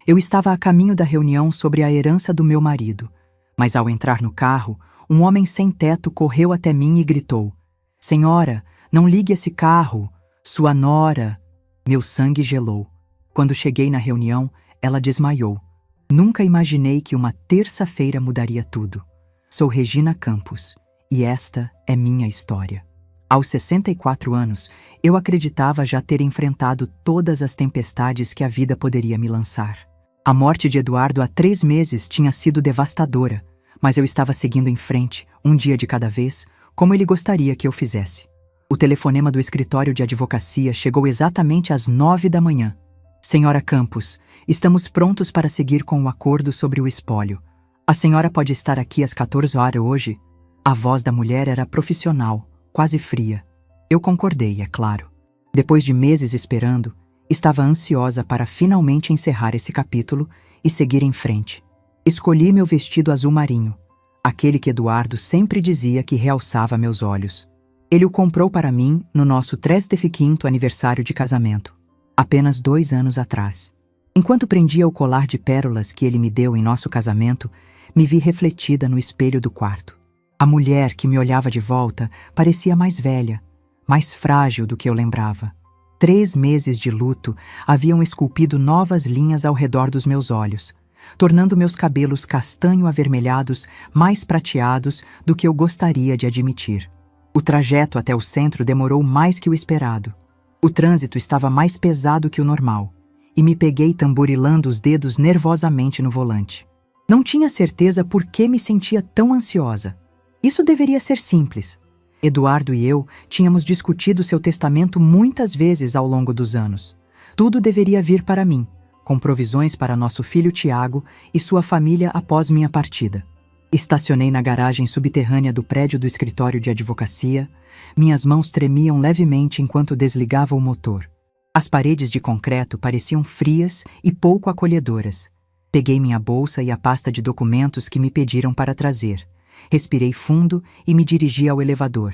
Eu estava a caminho da reunião sobre a herança do meu marido, mas ao entrar no carro, um homem sem teto correu até mim e gritou: "Senhora, não ligue esse carro, sua nora." Meu sangue gelou. Quando cheguei na reunião, ela desmaiou. Nunca imaginei que uma terça-feira mudaria tudo. Sou Regina Campos, e esta é minha história. Aos 64 anos, eu acreditava já ter enfrentado todas as tempestades que a vida poderia me lançar. A morte de Eduardo há 3 meses tinha sido devastadora, mas eu estava seguindo em frente, um dia de cada vez, como ele gostaria que eu fizesse. O telefonema do escritório de advocacia chegou exatamente às 9 da manhã. "Senhora Campos, estamos prontos para seguir com o acordo sobre o espólio. A senhora pode estar aqui às 14 horas hoje?" A voz da mulher era profissional, quase fria. Eu concordei, é claro. Depois de meses esperando, estava ansiosa para finalmente encerrar esse capítulo e seguir em frente. Escolhi meu vestido azul marinho, aquele que Eduardo sempre dizia que realçava meus olhos. Ele o comprou para mim no nosso 35º aniversário de casamento, apenas 2 anos atrás. Enquanto prendia o colar de pérolas que ele me deu em nosso casamento, me vi refletida no espelho do quarto. A mulher que me olhava de volta parecia mais velha, mais frágil do que eu lembrava. 3 meses de luto haviam esculpido novas linhas ao redor dos meus olhos, tornando meus cabelos castanho-avermelhados mais prateados do que eu gostaria de admitir. O trajeto até o centro demorou mais que o esperado. O trânsito estava mais pesado que o normal, e me peguei tamborilando os dedos nervosamente no volante. Não tinha certeza por que me sentia tão ansiosa. Isso deveria ser simples. Eduardo e eu tínhamos discutido seu testamento muitas vezes ao longo dos anos. Tudo deveria vir para mim, com provisões para nosso filho Tiago e sua família após minha partida. Estacionei na garagem subterrânea do prédio do escritório de advocacia. Minhas mãos tremiam levemente enquanto desligava o motor. As paredes de concreto pareciam frias e pouco acolhedoras. Peguei minha bolsa e a pasta de documentos que me pediram para trazer. Respirei fundo e me dirigi ao elevador.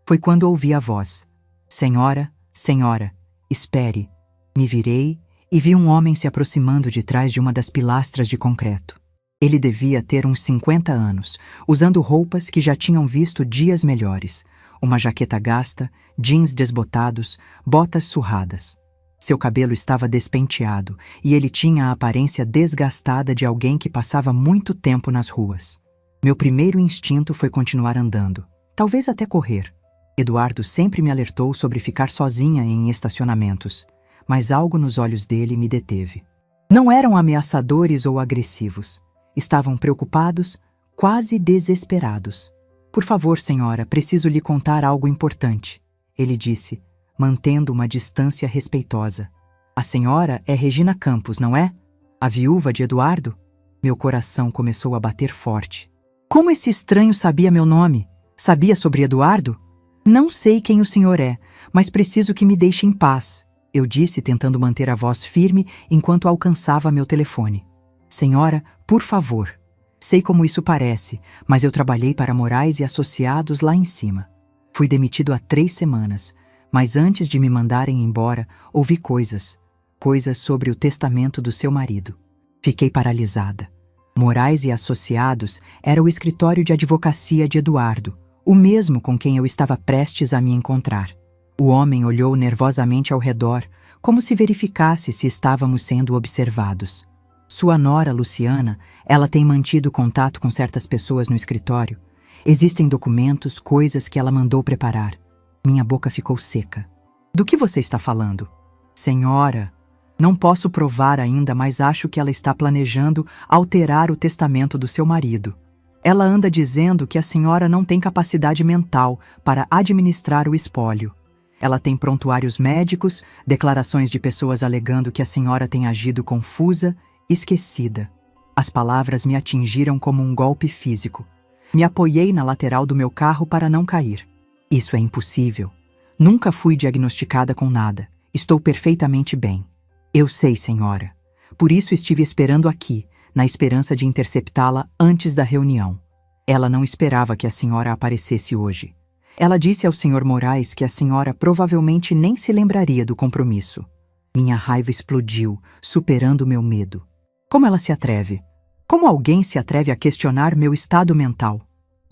Foi quando ouvi a voz: "Senhora, senhora, espere." Me virei e vi um homem se aproximando de trás de uma das pilastras de concreto. Ele devia ter uns 50 anos, usando roupas que já tinham visto dias melhores. Uma jaqueta gasta, jeans desbotados, botas surradas. Seu cabelo estava despenteado e ele tinha a aparência desgastada de alguém que passava muito tempo nas ruas. Meu primeiro instinto foi continuar andando, talvez até correr. Eduardo sempre me alertou sobre ficar sozinha em estacionamentos, mas algo nos olhos dele me deteve. Não eram ameaçadores ou agressivos. Estavam preocupados, quase desesperados. "Por favor, senhora, preciso lhe contar algo importante", ele disse, mantendo uma distância respeitosa. "A senhora é Regina Campos, não é? A viúva de Eduardo?" Meu coração começou a bater forte. Como esse estranho sabia meu nome? Sabia sobre Eduardo? "Não sei quem o senhor é, mas preciso que me deixe em paz", eu disse, tentando manter a voz firme enquanto alcançava meu telefone. "Senhora, por favor. Sei como isso parece, mas eu trabalhei para Moraes e Associados lá em cima. Fui demitido há 3 semanas, mas antes de me mandarem embora, ouvi coisas sobre o testamento do seu marido. Fiquei paralisada. Moraes e Associados era o escritório de advocacia de Eduardo, o mesmo com quem eu estava prestes a me encontrar. O homem olhou nervosamente ao redor, como se verificasse se estávamos sendo observados. Sua nora, Luciana, ela tem mantido contato com certas pessoas no escritório. Existem documentos, coisas que ela mandou preparar. Minha boca ficou seca. "Do que você está falando?" "Senhora, não posso provar ainda, mas acho que ela está planejando alterar o testamento do seu marido. Ela anda dizendo que a senhora não tem capacidade mental para administrar o espólio. Ela tem prontuários médicos, declarações de pessoas alegando que a senhora tem agido confusa, esquecida." As palavras me atingiram como um golpe físico. Me apoiei na lateral do meu carro para não cair. "Isso é impossível. Nunca fui diagnosticada com nada. Estou perfeitamente bem." "Eu sei, senhora. Por isso estive esperando aqui, na esperança de interceptá-la antes da reunião. Ela não esperava que a senhora aparecesse hoje. Ela disse ao Sr. Moraes que a senhora provavelmente nem se lembraria do compromisso." Minha raiva explodiu, superando meu medo. Como ela se atreve? Como alguém se atreve a questionar meu estado mental?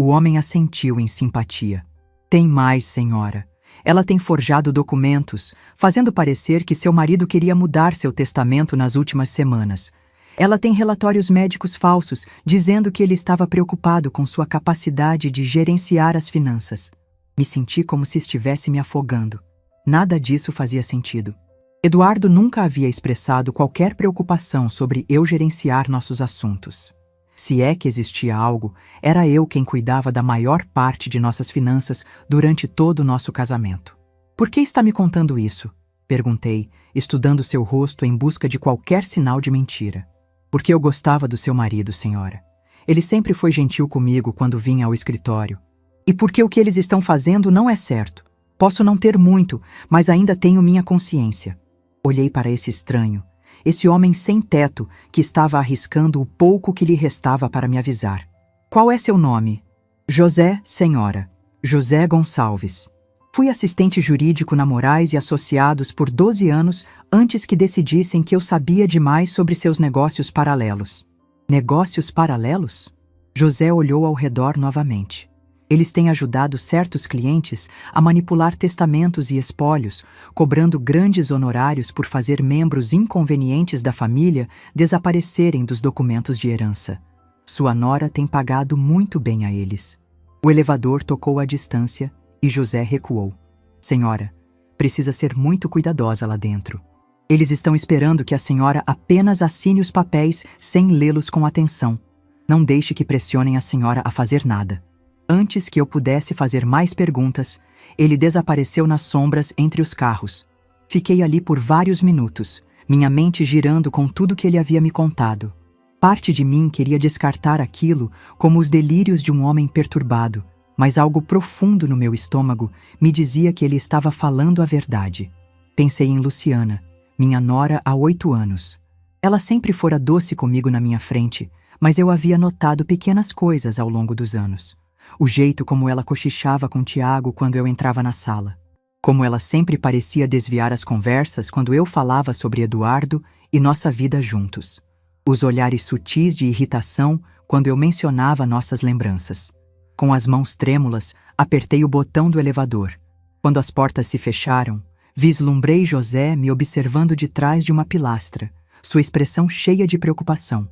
O homem assentiu em simpatia. Tem mais, senhora. Ela tem forjado documentos, fazendo parecer que seu marido queria mudar seu testamento nas últimas semanas. Ela tem relatórios médicos falsos, dizendo que ele estava preocupado com sua capacidade de gerenciar as finanças. Me senti como se estivesse me afogando. Nada disso fazia sentido. Eduardo nunca havia expressado qualquer preocupação sobre eu gerenciar nossos assuntos. Se é que existia algo, era eu quem cuidava da maior parte de nossas finanças durante todo o nosso casamento. Por que está me contando isso? Perguntei, estudando seu rosto em busca de qualquer sinal de mentira. Porque eu gostava do seu marido, senhora. Ele sempre foi gentil comigo quando vinha ao escritório. E porque o que eles estão fazendo não é certo. Posso não ter muito, mas ainda tenho minha consciência. Olhei para esse estranho, esse homem sem teto que estava arriscando o pouco que lhe restava para me avisar. Qual é seu nome? José, senhora. José Gonçalves. Fui assistente jurídico na Moraes e Associados por 12 anos antes que decidissem que eu sabia demais sobre seus negócios paralelos. Negócios paralelos? José olhou ao redor novamente. Eles têm ajudado certos clientes a manipular testamentos e espólios, cobrando grandes honorários por fazer membros inconvenientes da família desaparecerem dos documentos de herança. Sua nora tem pagado muito bem a eles. O elevador tocou à distância e José recuou. Senhora, precisa ser muito cuidadosa lá dentro. Eles estão esperando que a senhora apenas assine os papéis sem lê-los com atenção. Não deixe que pressionem a senhora a fazer nada. Antes que eu pudesse fazer mais perguntas, ele desapareceu nas sombras entre os carros. Fiquei ali por vários minutos, minha mente girando com tudo que ele havia me contado. Parte de mim queria descartar aquilo como os delírios de um homem perturbado, mas algo profundo no meu estômago me dizia que ele estava falando a verdade. Pensei em Luciana, minha nora há 8 anos. Ela sempre fora doce comigo na minha frente, mas eu havia notado pequenas coisas ao longo dos anos. O jeito como ela cochichava com Tiago quando eu entrava na sala. Como ela sempre parecia desviar as conversas quando eu falava sobre Eduardo e nossa vida juntos. Os olhares sutis de irritação quando eu mencionava nossas lembranças. Com as mãos trêmulas, apertei o botão do elevador. Quando as portas se fecharam, vislumbrei José me observando de trás de uma pilastra, sua expressão cheia de preocupação.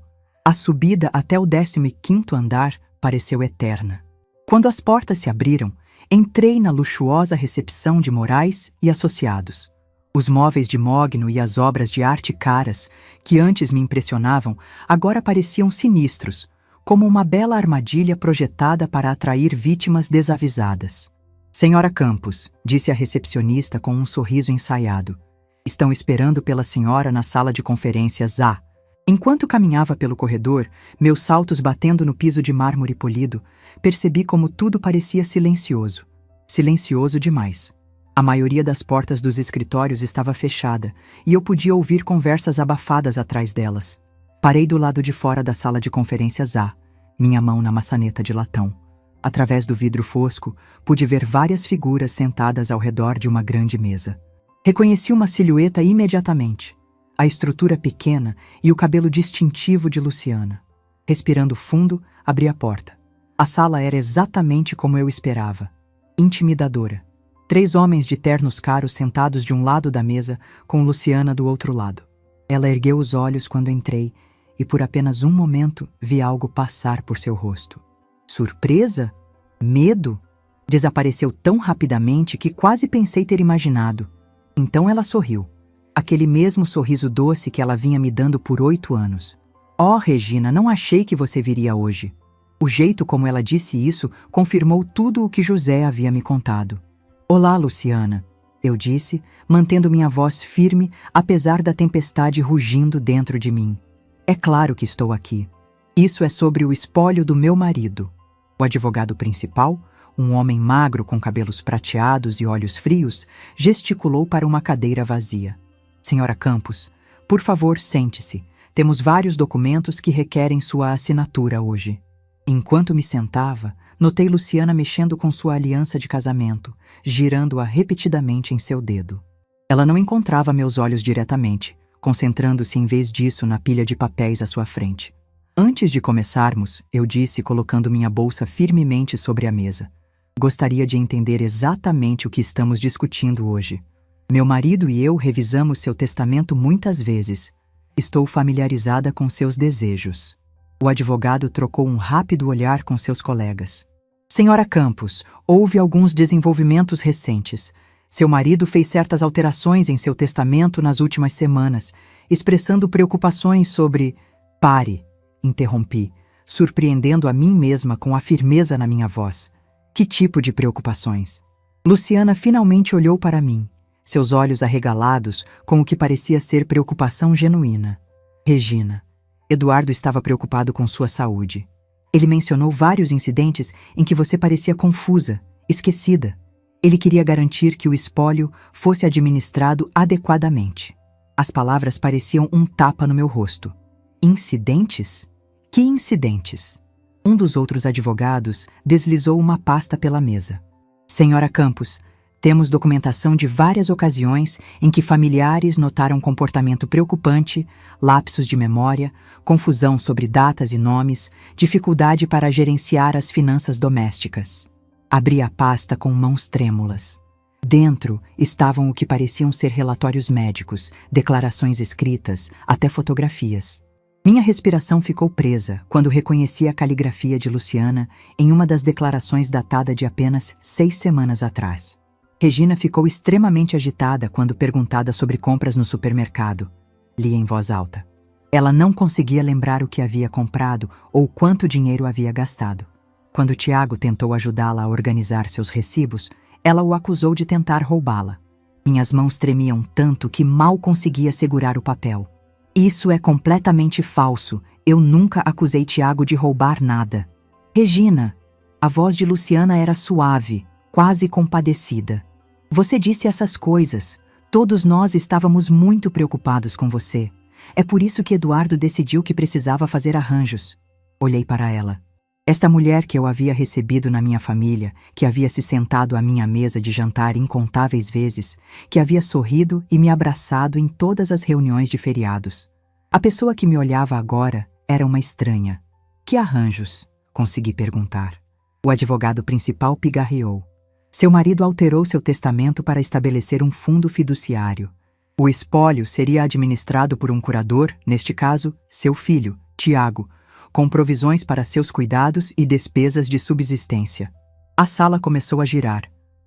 A subida até o 15º andar pareceu eterna. Quando as portas se abriram, entrei na luxuosa recepção de Moraes e Associados. Os móveis de mogno e as obras de arte caras, que antes me impressionavam, agora pareciam sinistros, como uma bela armadilha projetada para atrair vítimas desavisadas. Senhora Campos, disse a recepcionista com um sorriso ensaiado. Estão esperando pela senhora na sala de conferências A. Enquanto caminhava pelo corredor, meus saltos batendo no piso de mármore polido, percebi como tudo parecia silencioso. Silencioso demais. A maioria das portas dos escritórios estava fechada e eu podia ouvir conversas abafadas atrás delas. Parei do lado de fora da sala de conferências A, minha mão na maçaneta de latão. Através do vidro fosco, pude ver várias figuras sentadas ao redor de uma grande mesa. Reconheci uma silhueta imediatamente. A estrutura pequena e o cabelo distintivo de Luciana. Respirando fundo, abri a porta. A sala era exatamente como eu esperava. Intimidadora. 3 homens de ternos caros sentados de um lado da mesa, com Luciana do outro lado. Ela ergueu os olhos quando entrei e por apenas um momento vi algo passar por seu rosto. Surpresa? Medo? Desapareceu tão rapidamente que quase pensei ter imaginado. Então ela sorriu. Aquele mesmo sorriso doce que ela vinha me dando por 8 anos. Oh, Regina, não achei que você viria hoje. O jeito como ela disse isso confirmou tudo o que José havia me contado. Olá, Luciana, eu disse, mantendo minha voz firme apesar da tempestade rugindo dentro de mim. É claro que estou aqui. Isso é sobre o espólio do meu marido. O advogado principal, um homem magro com cabelos prateados e olhos frios, gesticulou para uma cadeira vazia. Senhora Campos, por favor, sente-se. Temos vários documentos que requerem sua assinatura hoje. Enquanto me sentava, notei Luciana mexendo com sua aliança de casamento, girando-a repetidamente em seu dedo. Ela não encontrava meus olhos diretamente, concentrando-se em vez disso na pilha de papéis à sua frente. Antes de começarmos, eu disse, colocando minha bolsa firmemente sobre a mesa. Gostaria de entender exatamente o que estamos discutindo hoje. Meu marido e eu revisamos seu testamento muitas vezes. Estou familiarizada com seus desejos. O advogado trocou um rápido olhar com seus colegas. Senhora Campos, houve alguns desenvolvimentos recentes. Seu marido fez certas alterações em seu testamento nas últimas semanas, expressando preocupações sobre... Pare, interrompi, surpreendendo a mim mesma com a firmeza na minha voz. Que tipo de preocupações? Luciana finalmente olhou para mim, seus olhos arregalados com o que parecia ser preocupação genuína. Regina, Eduardo estava preocupado com sua saúde. Ele mencionou vários incidentes em que você parecia confusa, esquecida. Ele queria garantir que o espólio fosse administrado adequadamente. As palavras pareciam um tapa no meu rosto. Incidentes? Que incidentes? Um dos outros advogados deslizou uma pasta pela mesa. Senhora Campos, temos documentação de várias ocasiões em que familiares notaram comportamento preocupante, lapsos de memória, confusão sobre datas e nomes, dificuldade para gerenciar as finanças domésticas. Abri a pasta com mãos trêmulas. Dentro estavam o que pareciam ser relatórios médicos, declarações escritas, até fotografias. Minha respiração ficou presa quando reconheci a caligrafia de Luciana em uma das declarações datada de apenas 6 semanas atrás. Regina ficou extremamente agitada quando perguntada sobre compras no supermercado. Li em voz alta. Ela não conseguia lembrar o que havia comprado ou quanto dinheiro havia gastado. Quando Tiago tentou ajudá-la a organizar seus recibos, ela o acusou de tentar roubá-la. Minhas mãos tremiam tanto que mal conseguia segurar o papel. Isso é completamente falso. Eu nunca acusei Tiago de roubar nada. Regina, a voz de Luciana era suave, quase compadecida. Você disse essas coisas. Todos nós estávamos muito preocupados com você. É por isso que Eduardo decidiu que precisava fazer arranjos. Olhei para ela. Esta mulher que eu havia recebido na minha família, que havia se sentado à minha mesa de jantar incontáveis vezes, que havia sorrido e me abraçado em todas as reuniões de feriados. A pessoa que me olhava agora era uma estranha. Que arranjos? Consegui perguntar. O advogado principal pigarreou. Seu marido alterou seu testamento para estabelecer um fundo fiduciário. O espólio seria administrado por um curador, neste caso, seu filho, Tiago, com provisões para seus cuidados e despesas de subsistência. A sala começou a girar.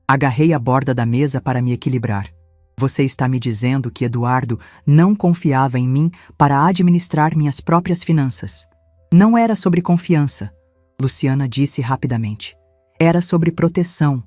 Agarrei a borda da mesa para me equilibrar. Você está me dizendo que Eduardo não confiava em mim para administrar minhas próprias finanças. Não era sobre confiança, Luciana disse rapidamente. Era sobre proteção.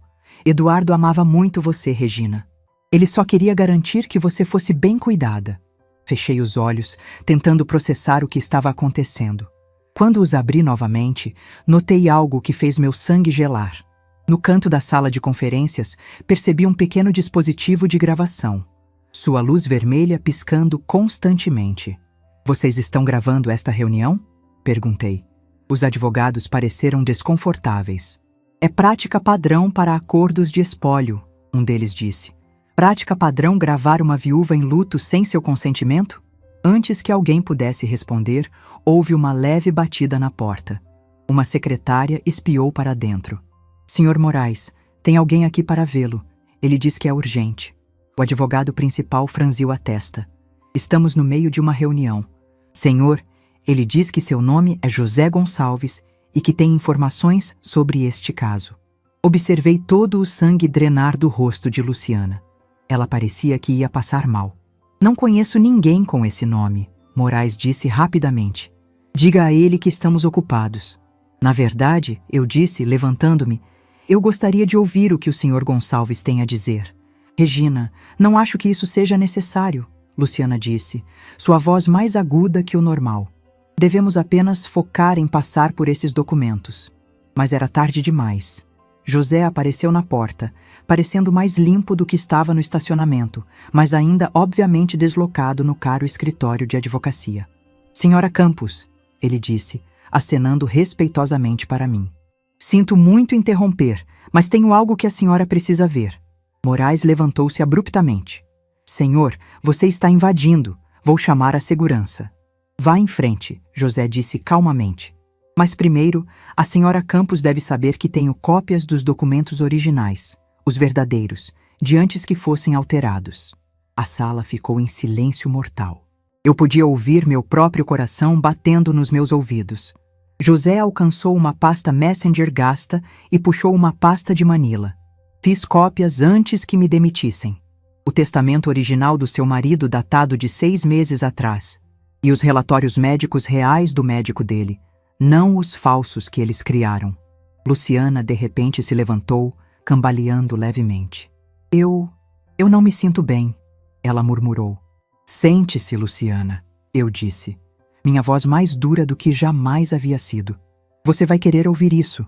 Eduardo amava muito você, Regina. Ele só queria garantir que você fosse bem cuidada. Fechei os olhos, tentando processar o que estava acontecendo. Quando os abri novamente, notei algo que fez meu sangue gelar. No canto da sala de conferências, percebi um pequeno dispositivo de gravação. Sua luz vermelha piscando constantemente. Vocês estão gravando esta reunião? Perguntei. Os advogados pareceram desconfortáveis. É prática padrão para acordos de espólio, um deles disse. Prática padrão gravar uma viúva em luto sem seu consentimento? Antes que alguém pudesse responder, houve uma leve batida na porta. Uma secretária espiou para dentro. Senhor Moraes, tem alguém aqui para vê-lo. Ele diz que é urgente. O advogado principal franziu a testa. Estamos no meio de uma reunião. Senhor, ele diz que seu nome é José Gonçalves e que tem informações sobre este caso. Observei todo o sangue drenar do rosto de Luciana. Ela parecia que ia passar mal. Não conheço ninguém com esse nome, Moraes disse rapidamente. Diga a ele que estamos ocupados. Na verdade, eu disse, levantando-me, eu gostaria de ouvir o que o Sr. Gonçalves tem a dizer. Regina, não acho que isso seja necessário, Luciana disse, sua voz mais aguda que o normal. Devemos apenas focar em passar por esses documentos. Mas era tarde demais. José apareceu na porta, parecendo mais limpo do que estava no estacionamento, mas ainda obviamente deslocado no caro escritório de advocacia. Senhora Campos, ele disse, acenando respeitosamente para mim. Sinto muito interromper, mas tenho algo que a senhora precisa ver. Moraes levantou-se abruptamente. Senhor, você está invadindo. Vou chamar a segurança. Vá em frente, José disse calmamente. Mas primeiro, a senhora Campos deve saber que tenho cópias dos documentos originais, os verdadeiros, de antes que fossem alterados. A sala ficou em silêncio mortal. Eu podia ouvir meu próprio coração batendo nos meus ouvidos. José alcançou uma pasta Messenger gasta e puxou uma pasta de Manila. Fiz cópias antes que me demitissem. O testamento original do seu marido datado de 6 meses atrás. E os relatórios médicos reais do médico dele, não os falsos que eles criaram. Luciana, de repente, se levantou, cambaleando levemente. Eu não me sinto bem, ela murmurou. Sente-se, Luciana, eu disse. Minha voz mais dura do que jamais havia sido. Você vai querer ouvir isso.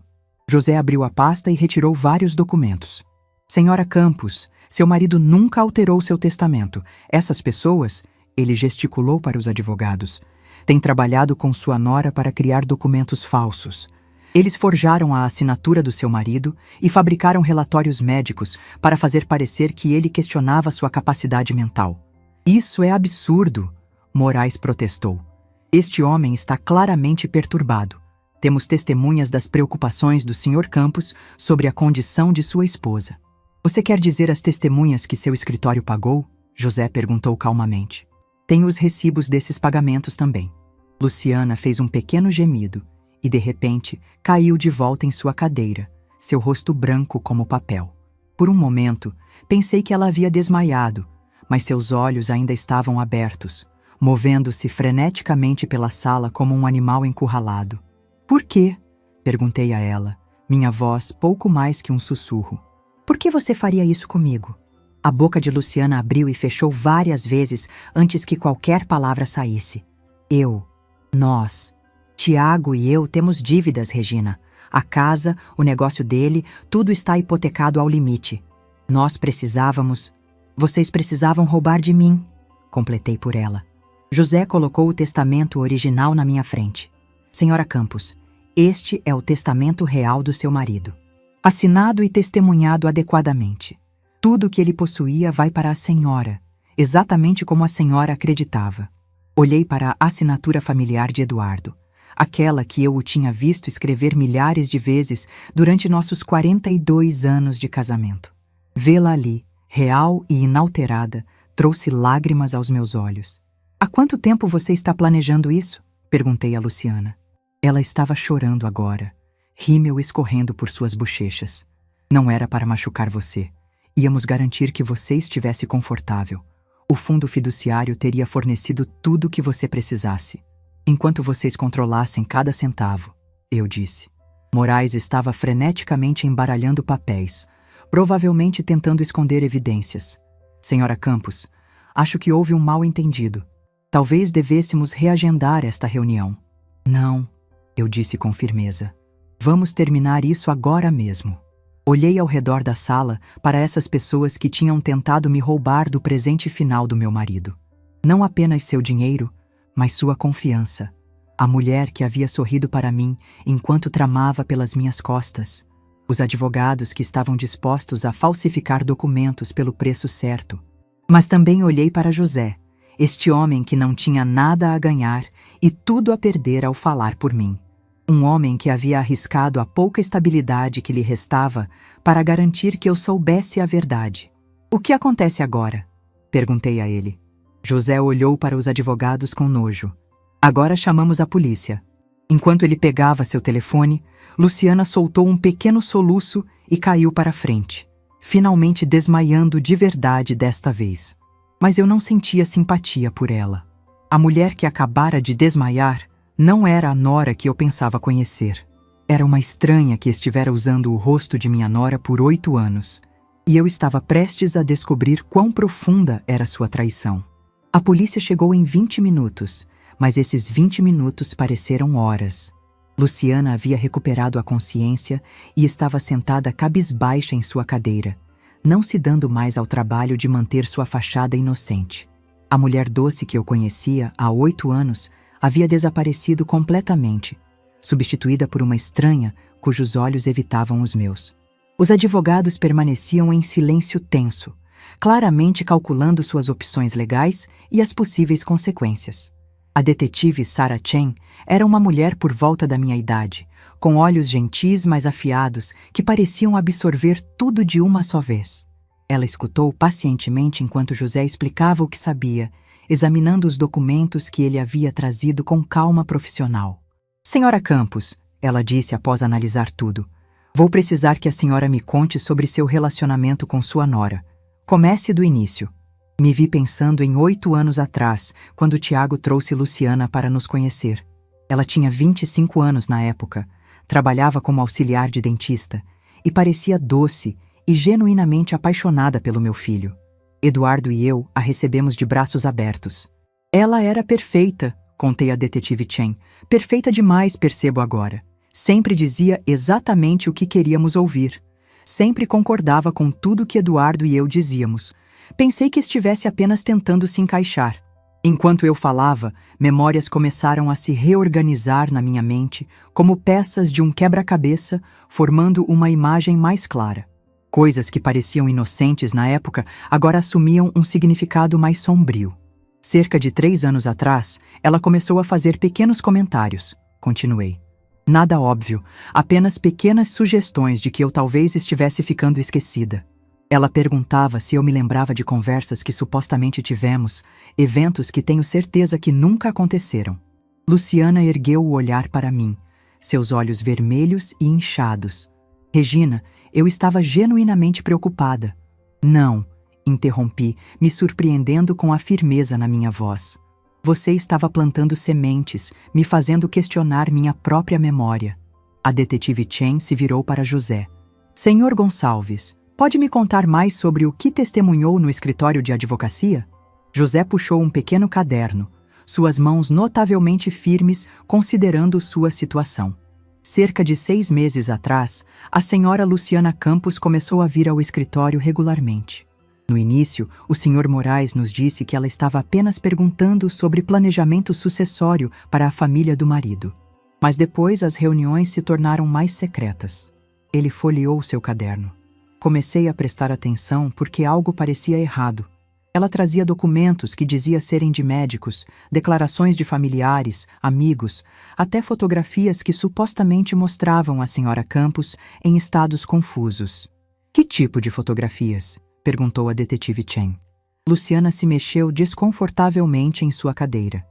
José abriu a pasta e retirou vários documentos. Senhora Campos, seu marido nunca alterou seu testamento. Essas pessoas, ele gesticulou para os advogados, têm trabalhado com sua nora para criar documentos falsos. Eles forjaram a assinatura do seu marido e fabricaram relatórios médicos para fazer parecer que ele questionava sua capacidade mental. Isso é absurdo, Moraes protestou. Este homem está claramente perturbado. Temos testemunhas das preocupações do Sr. Campos sobre a condição de sua esposa. Você quer dizer as testemunhas que seu escritório pagou? José perguntou calmamente. Tenho os recibos desses pagamentos também. Luciana fez um pequeno gemido e, de repente, caiu de volta em sua cadeira, seu rosto branco como papel. Por um momento, pensei que ela havia desmaiado, mas seus olhos ainda estavam abertos, movendo-se freneticamente pela sala como um animal encurralado. Por quê? Perguntei a ela, minha voz pouco mais que um sussurro. Por que você faria isso comigo? A boca de Luciana abriu e fechou várias vezes antes que qualquer palavra saísse. Nós, Tiago e eu temos dívidas, Regina. A casa, o negócio dele, tudo está hipotecado ao limite. Vocês precisavam roubar de mim, completei por ela. José colocou o testamento original na minha frente. Senhora Campos, este é o testamento real do seu marido. Assinado e testemunhado adequadamente. Tudo o que ele possuía vai para a senhora, exatamente como a senhora acreditava. Olhei para a assinatura familiar de Eduardo, aquela que eu o tinha visto escrever milhares de vezes durante nossos 42 anos de casamento. Vê-la ali, real e inalterada, trouxe lágrimas aos meus olhos. Há quanto tempo você está planejando isso? Perguntei a Luciana. Ela estava chorando agora, rímel escorrendo por suas bochechas. Não era para machucar você. Íamos garantir que você estivesse confortável. O fundo fiduciário teria fornecido tudo o que você precisasse. Enquanto vocês controlassem cada centavo, eu disse. Moraes estava freneticamente embaralhando papéis, provavelmente tentando esconder evidências. Senhora Campos, acho que houve um mal-entendido. Talvez devêssemos reagendar esta reunião. Não, eu disse com firmeza. Vamos terminar isso agora mesmo. Olhei ao redor da sala para essas pessoas que tinham tentado me roubar do presente final do meu marido. Não apenas seu dinheiro, mas sua confiança. A mulher que havia sorrido para mim enquanto tramava pelas minhas costas. Os advogados que estavam dispostos a falsificar documentos pelo preço certo. Mas também olhei para José, este homem que não tinha nada a ganhar e tudo a perder ao falar por mim. Um homem que havia arriscado a pouca estabilidade que lhe restava para garantir que eu soubesse a verdade. O que acontece agora? Perguntei a ele. José olhou para os advogados com nojo. Agora chamamos a polícia. Enquanto ele pegava seu telefone, Luciana soltou um pequeno soluço e caiu para frente, finalmente desmaiando de verdade desta vez. Mas eu não sentia simpatia por ela. A mulher que acabara de desmaiar não era a nora que eu pensava conhecer. Era uma estranha que estivera usando o rosto de minha nora por 8 anos. E eu estava prestes a descobrir quão profunda era sua traição. A polícia chegou em 20 minutos, mas esses 20 minutos pareceram horas. Luciana havia recuperado a consciência e estava sentada cabisbaixa em sua cadeira, não se dando mais ao trabalho de manter sua fachada inocente. A mulher doce que eu conhecia há 8 anos havia desaparecido completamente, substituída por uma estranha cujos olhos evitavam os meus. Os advogados permaneciam em silêncio tenso, claramente calculando suas opções legais e as possíveis consequências. A detetive Sarah Chen era uma mulher por volta da minha idade, com olhos gentis mas afiados que pareciam absorver tudo de uma só vez. Ela escutou pacientemente enquanto José explicava o que sabia, examinando os documentos que ele havia trazido com calma profissional. Senhora Campos, ela disse após analisar tudo, vou precisar que a senhora me conte sobre seu relacionamento com sua nora. Comece do início. Me vi pensando em 8 anos atrás, quando Tiago trouxe Luciana para nos conhecer. Ela tinha 25 anos na época, trabalhava como auxiliar de dentista e parecia doce e genuinamente apaixonada pelo meu filho. Eduardo e eu a recebemos de braços abertos. Ela era perfeita, contei a detetive Chen. Perfeita demais, percebo agora. Sempre dizia exatamente o que queríamos ouvir. Sempre concordava com tudo que Eduardo e eu dizíamos. Pensei que estivesse apenas tentando se encaixar. Enquanto eu falava, memórias começaram a se reorganizar na minha mente como peças de um quebra-cabeça, formando uma imagem mais clara. Coisas que pareciam inocentes na época agora assumiam um significado mais sombrio. Cerca de 3 anos atrás, ela começou a fazer pequenos comentários. Continuei. Nada óbvio, apenas pequenas sugestões de que eu talvez estivesse ficando esquecida. Ela perguntava se eu me lembrava de conversas que supostamente tivemos, eventos que tenho certeza que nunca aconteceram. Luciana ergueu o olhar para mim, seus olhos vermelhos e inchados. Regina, eu estava genuinamente preocupada. Não, interrompi, me surpreendendo com a firmeza na minha voz. Você estava plantando sementes, me fazendo questionar minha própria memória. A detetive Chen se virou para José. Senhor Gonçalves, pode me contar mais sobre o que testemunhou no escritório de advocacia? José puxou um pequeno caderno, suas mãos notavelmente firmes considerando sua situação. Cerca de 6 meses atrás, a senhora Luciana Campos começou a vir ao escritório regularmente. No início, o Sr. Moraes nos disse que ela estava apenas perguntando sobre planejamento sucessório para a família do marido. Mas depois as reuniões se tornaram mais secretas. Ele folheou seu caderno. Comecei a prestar atenção porque algo parecia errado. Ela trazia documentos que dizia serem de médicos, declarações de familiares, amigos, até fotografias que supostamente mostravam a Sra. Campos em estados confusos. Que tipo de fotografias? Perguntou a detetive Chen. Luciana se mexeu desconfortavelmente em sua cadeira.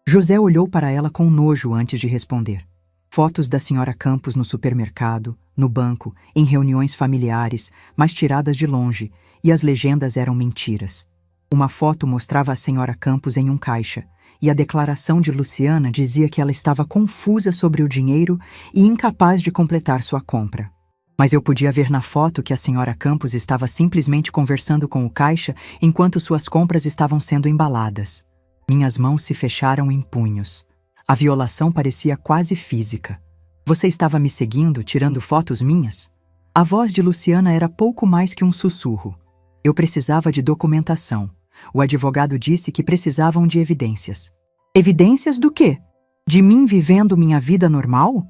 José olhou para ela com nojo antes de responder. Fotos da Sra. Campos no supermercado, no banco, em reuniões familiares, mas tiradas de longe, e as legendas eram mentiras. Uma foto mostrava a Sra. Campos em um caixa, e a declaração de Luciana dizia que ela estava confusa sobre o dinheiro e incapaz de completar sua compra. Mas eu podia ver na foto que a Sra. Campos estava simplesmente conversando com o caixa enquanto suas compras estavam sendo embaladas. Minhas mãos se fecharam em punhos. A violação parecia quase física. Você estava me seguindo, tirando fotos minhas? A voz de Luciana era pouco mais que um sussurro. Eu precisava de documentação. O advogado disse que precisavam de evidências. Evidências do quê? De mim vivendo minha vida normal?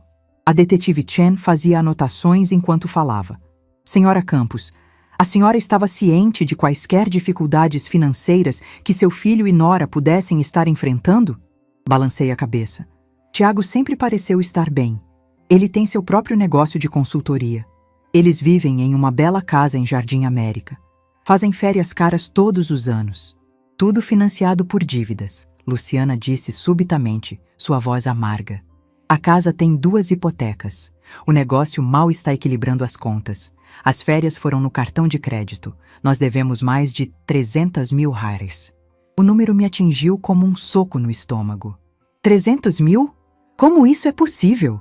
A detetive Chen fazia anotações enquanto falava. Senhora Campos, a senhora estava ciente de quaisquer dificuldades financeiras que seu filho e nora pudessem estar enfrentando? Balancei a cabeça. Tiago sempre pareceu estar bem. Ele tem seu próprio negócio de consultoria. Eles vivem em uma bela casa em Jardim América. Fazem férias caras todos os anos. Tudo financiado por dívidas, Luciana disse subitamente, sua voz amarga. A casa tem 2 hipotecas. O negócio mal está equilibrando as contas. As férias foram no cartão de crédito. Nós devemos mais de 300 mil reais. O número me atingiu como um soco no estômago. 300 mil? Como isso é possível?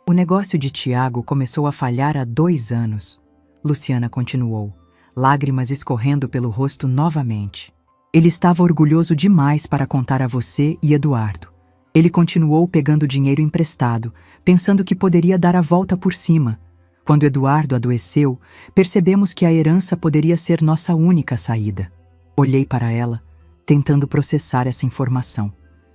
O negócio de Tiago começou a falhar há 2 anos. Luciana continuou, lágrimas escorrendo pelo rosto novamente. Ele estava orgulhoso demais para contar a você e Eduardo. Ele continuou pegando dinheiro emprestado, pensando que poderia dar a volta por cima. Quando Eduardo adoeceu, percebemos que a herança poderia ser nossa única saída. Olhei para ela, tentando processar essa informação.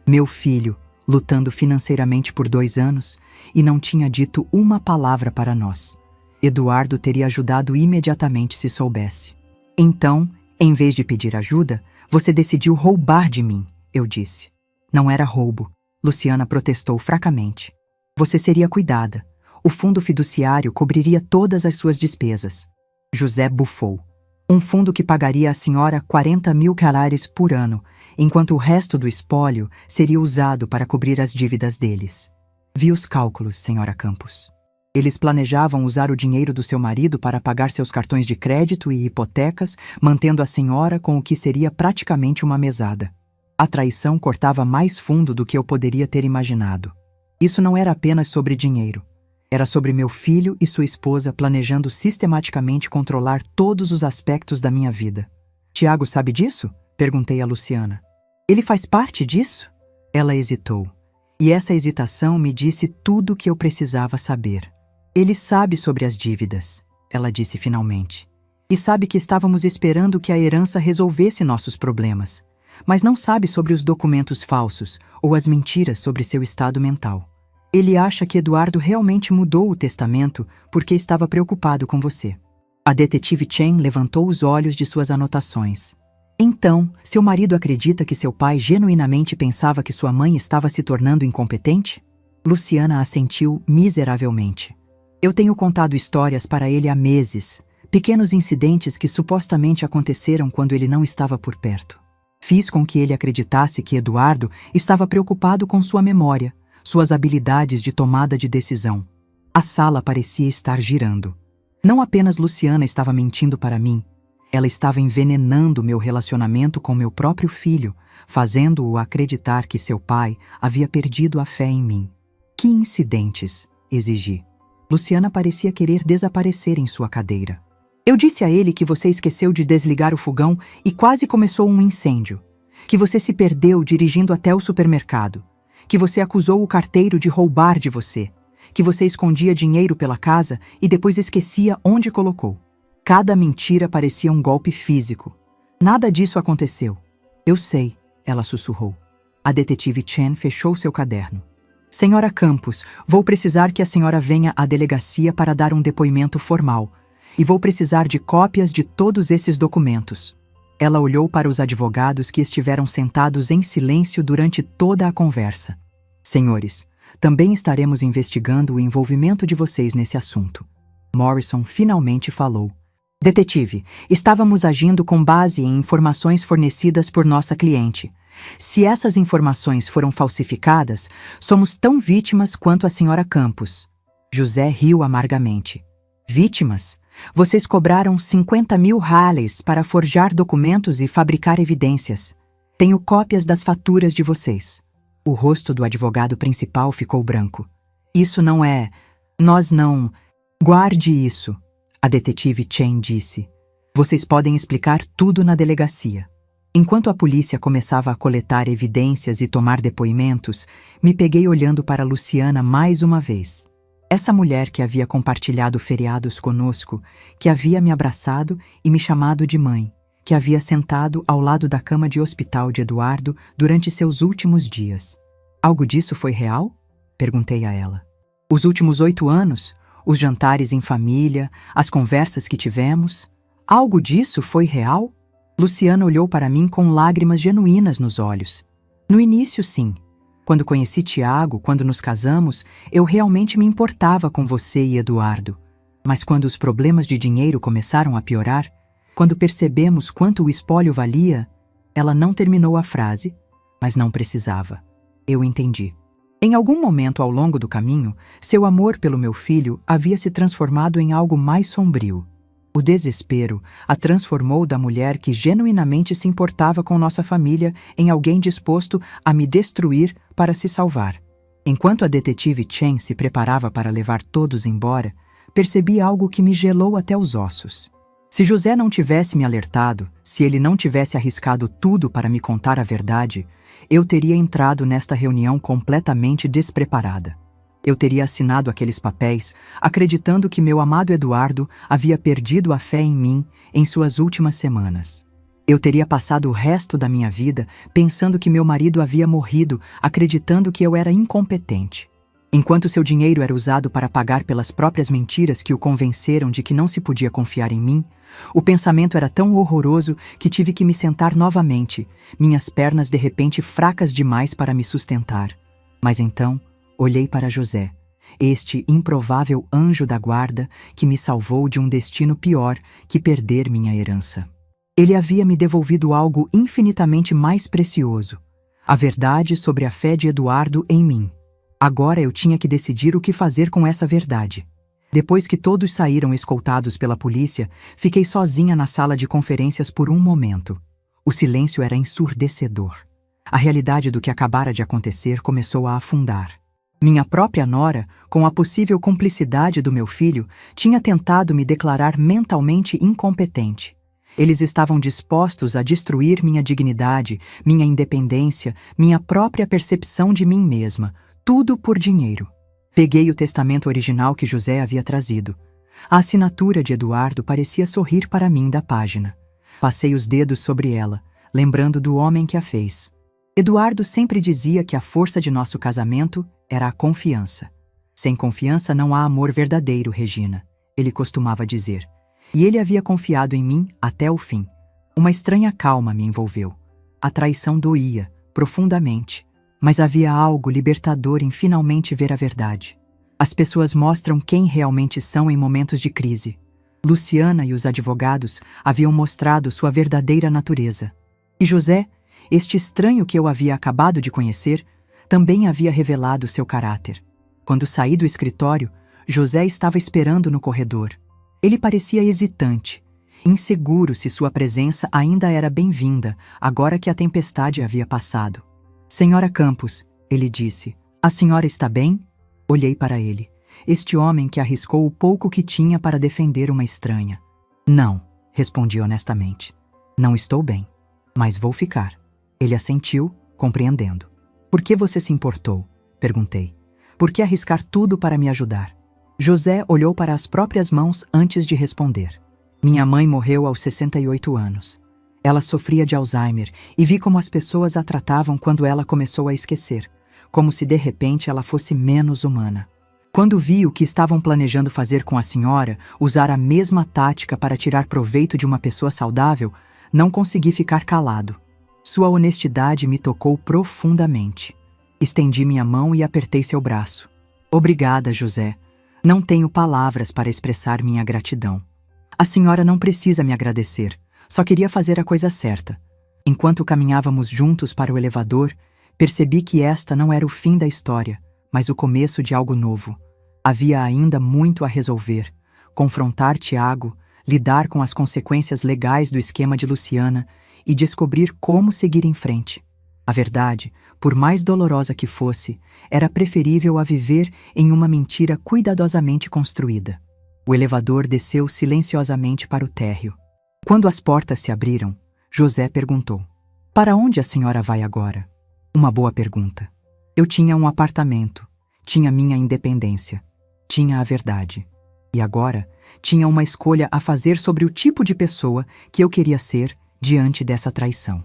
Meu filho, lutando financeiramente por 2 anos, e não tinha dito uma palavra para nós. Eduardo teria ajudado imediatamente se soubesse. Então, Em vez de pedir ajuda, você decidiu roubar de mim, eu disse. Não era roubo, Luciana protestou fracamente. Você seria cuidada. O fundo fiduciário cobriria todas as suas despesas. José bufou. Um fundo que pagaria à senhora 40.000 calares por ano, enquanto o resto do espólio seria usado para cobrir as dívidas deles. Vi os cálculos, senhora Campos. Eles planejavam usar o dinheiro do seu marido para pagar seus cartões de crédito e hipotecas, mantendo a senhora com o que seria praticamente uma mesada. A traição cortava mais fundo do que eu poderia ter imaginado. Isso não era apenas sobre dinheiro. Era sobre meu filho e sua esposa planejando sistematicamente controlar todos os aspectos da minha vida. Tiago sabe disso? Perguntei a Luciana. Ele faz parte disso? Ela hesitou. E essa hesitação me disse tudo o que eu precisava saber. Ele sabe sobre as dívidas, ela disse finalmente. E sabe que estávamos esperando que a herança resolvesse nossos problemas. Mas não sabe sobre os documentos falsos ou as mentiras sobre seu estado mental. Ele acha que Eduardo realmente mudou o testamento porque estava preocupado com você. A detetive Chen levantou os olhos de suas anotações. Então, seu marido acredita que seu pai genuinamente pensava que sua mãe estava se tornando incompetente? Luciana assentiu miseravelmente. Eu tenho contado histórias para ele há meses, pequenos incidentes que supostamente aconteceram quando ele não estava por perto. Fiz com que ele acreditasse que Eduardo estava preocupado com sua memória, suas habilidades de tomada de decisão. A sala parecia estar girando. Não apenas Luciana estava mentindo para mim, ela estava envenenando meu relacionamento com meu próprio filho, fazendo-o acreditar que seu pai havia perdido a fé em mim. Que incidentes? Exigi. Luciana parecia querer desaparecer em sua cadeira. Eu disse a ele que você esqueceu de desligar o fogão e quase começou um incêndio. Que você se perdeu dirigindo até o supermercado. Que você acusou o carteiro de roubar de você. Que você escondia dinheiro pela casa e depois esquecia onde colocou. Cada mentira parecia um golpe físico. Nada disso aconteceu. Eu sei, ela sussurrou. A detetive Chen fechou seu caderno. Senhora Campos, vou precisar que a senhora venha à delegacia para dar um depoimento formal. E vou precisar de cópias de todos esses documentos. Ela olhou para os advogados que estiveram sentados em silêncio durante toda a conversa. Senhores, também estaremos investigando o envolvimento de vocês nesse assunto. Morrison finalmente falou. Detetive, estávamos agindo com base em informações fornecidas por nossa cliente. Se essas informações foram falsificadas, somos tão vítimas quanto a senhora Campos. José riu amargamente. Vítimas? Vocês cobraram 50.000 Hallers para forjar documentos e fabricar evidências. Tenho cópias das faturas de vocês. O rosto do advogado principal ficou branco. Isso não é... Nós não... Guarde isso, a detetive Chen disse. Vocês podem explicar tudo na delegacia. Enquanto a polícia começava a coletar evidências e tomar depoimentos, me peguei olhando para Luciana mais uma vez. Essa mulher que havia compartilhado feriados conosco, que havia me abraçado e me chamado de mãe, que havia sentado ao lado da cama de hospital de Eduardo durante seus últimos dias. Algo disso foi real? Perguntei a ela. Os últimos 8 anos, os jantares em família, as conversas que tivemos, algo disso foi real? Luciana olhou para mim com lágrimas genuínas nos olhos. No início, sim. Quando conheci Tiago, quando nos casamos, eu realmente me importava com você e Eduardo. Mas quando os problemas de dinheiro começaram a piorar, quando percebemos quanto o espólio valia, ela não terminou a frase, mas não precisava. Eu entendi. Em algum momento ao longo do caminho, seu amor pelo meu filho havia se transformado em algo mais sombrio. O desespero a transformou da mulher que genuinamente se importava com nossa família em alguém disposto a me destruir para se salvar. Enquanto a detetive Chen se preparava para levar todos embora, percebi algo que me gelou até os ossos. Se José não tivesse me alertado, se ele não tivesse arriscado tudo para me contar a verdade, eu teria entrado nesta reunião completamente despreparada. Eu teria assinado aqueles papéis, acreditando que meu amado Eduardo havia perdido a fé em mim em suas últimas semanas. Eu teria passado o resto da minha vida pensando que meu marido havia morrido, acreditando que eu era incompetente. Enquanto seu dinheiro era usado para pagar pelas próprias mentiras que o convenceram de que não se podia confiar em mim, O pensamento era tão horroroso que tive que me sentar novamente, minhas pernas de repente fracas demais para me sustentar. Mas então, olhei para José, este improvável anjo da guarda que me salvou de um destino pior que perder minha herança. Ele havia me devolvido algo infinitamente mais precioso, a verdade sobre a fé de Eduardo em mim. Agora eu tinha que decidir o que fazer com essa verdade. Depois que todos saíram escoltados pela polícia, fiquei sozinha na sala de conferências por um momento. O silêncio era ensurdecedor. A realidade do que acabara de acontecer começou a afundar. Minha própria nora, com a possível cumplicidade do meu filho, tinha tentado me declarar mentalmente incompetente. Eles estavam dispostos a destruir minha dignidade, minha independência, minha própria percepção de mim mesma, tudo por dinheiro. Peguei o testamento original que José havia trazido. A assinatura de Eduardo parecia sorrir para mim da página. Passei os dedos sobre ela, lembrando do homem que a fez. Eduardo sempre dizia que a força de nosso casamento era a confiança. Sem confiança não há amor verdadeiro, Regina, ele costumava dizer. E ele havia confiado em mim até o fim. Uma estranha calma me envolveu. A traição doía, profundamente. Mas havia algo libertador em finalmente ver a verdade. As pessoas mostram quem realmente são em momentos de crise. Luciana e os advogados haviam mostrado sua verdadeira natureza. E José, este estranho que eu havia acabado de conhecer, também havia revelado seu caráter. Quando saí do escritório, José estava esperando no corredor. Ele parecia hesitante, inseguro se sua presença ainda era bem-vinda, agora que a tempestade havia passado. Senhora Campos, ele disse, a senhora está bem? Olhei para ele, este homem que arriscou o pouco que tinha para defender uma estranha. Não, respondi honestamente. Não estou bem, mas vou ficar. Ele assentiu, compreendendo. Por que você se importou? Perguntei. Por que arriscar tudo para me ajudar? José olhou para as próprias mãos antes de responder. Minha mãe morreu aos 68 anos. Ela sofria de Alzheimer e vi como as pessoas a tratavam quando ela começou a esquecer, como se de repente ela fosse menos humana. Quando vi o que estavam planejando fazer com a senhora, usar a mesma tática para tirar proveito de uma pessoa saudável, não consegui ficar calado. Sua honestidade me tocou profundamente. Estendi minha mão e apertei seu braço. Obrigada, José. Não tenho palavras para expressar minha gratidão. A senhora não precisa me agradecer. Só queria fazer a coisa certa. Enquanto caminhávamos juntos para o elevador, percebi que esta não era o fim da história, mas o começo de algo novo. Havia ainda muito a resolver. Confrontar Tiago, lidar com as consequências legais do esquema de Luciana e descobrir como seguir em frente. A verdade, por mais dolorosa que fosse, era preferível a viver em uma mentira cuidadosamente construída. O elevador desceu silenciosamente para o térreo. Quando as portas se abriram, José perguntou: "Para onde a senhora vai agora?" Uma boa pergunta. Eu tinha um apartamento, tinha minha independência, tinha a verdade. E agora, tinha uma escolha a fazer sobre o tipo de pessoa que eu queria ser diante dessa traição.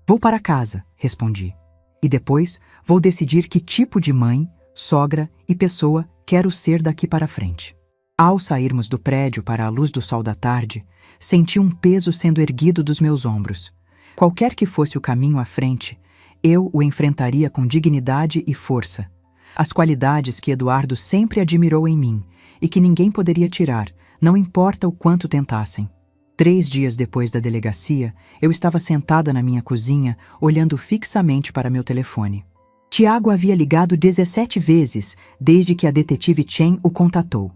"Vou para casa", respondi. "E depois vou decidir que tipo de mãe, sogra e pessoa quero ser daqui para frente." Ao sairmos do prédio para a luz do sol da tarde, senti um peso sendo erguido dos meus ombros. Qualquer que fosse o caminho à frente, eu o enfrentaria com dignidade e força. As qualidades que Eduardo sempre admirou em mim e que ninguém poderia tirar, não importa o quanto tentassem. 3 dias depois da delegacia, eu estava sentada na minha cozinha, olhando fixamente para meu telefone. Tiago havia ligado 17 vezes desde que a detetive Chen o contatou.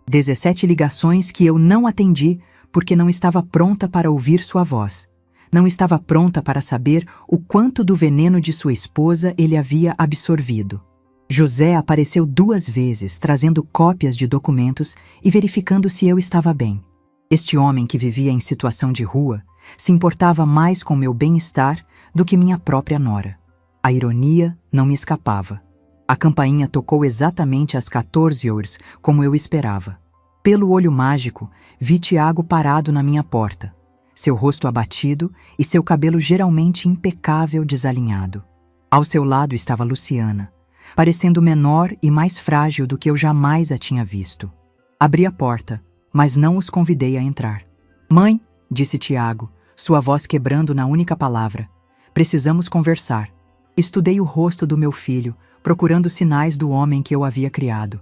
17 ligações que eu não atendi porque não estava pronta para ouvir sua voz. Não estava pronta para saber o quanto do veneno de sua esposa ele havia absorvido. José apareceu 2 vezes, trazendo cópias de documentos e verificando se eu estava bem. Este homem que vivia em situação de rua se importava mais com meu bem-estar do que minha própria nora. A ironia não me escapava. A campainha tocou exatamente às 14 horas, como eu esperava. Pelo olho mágico, vi Tiago parado na minha porta, seu rosto abatido e seu cabelo geralmente impecável desalinhado. Ao seu lado estava Luciana, parecendo menor e mais frágil do que eu jamais a tinha visto. Abri a porta, mas não os convidei a entrar. Mãe, disse Tiago, sua voz quebrando na única palavra. Precisamos conversar. Estudei o rosto do meu filho, procurando sinais do homem que eu havia criado.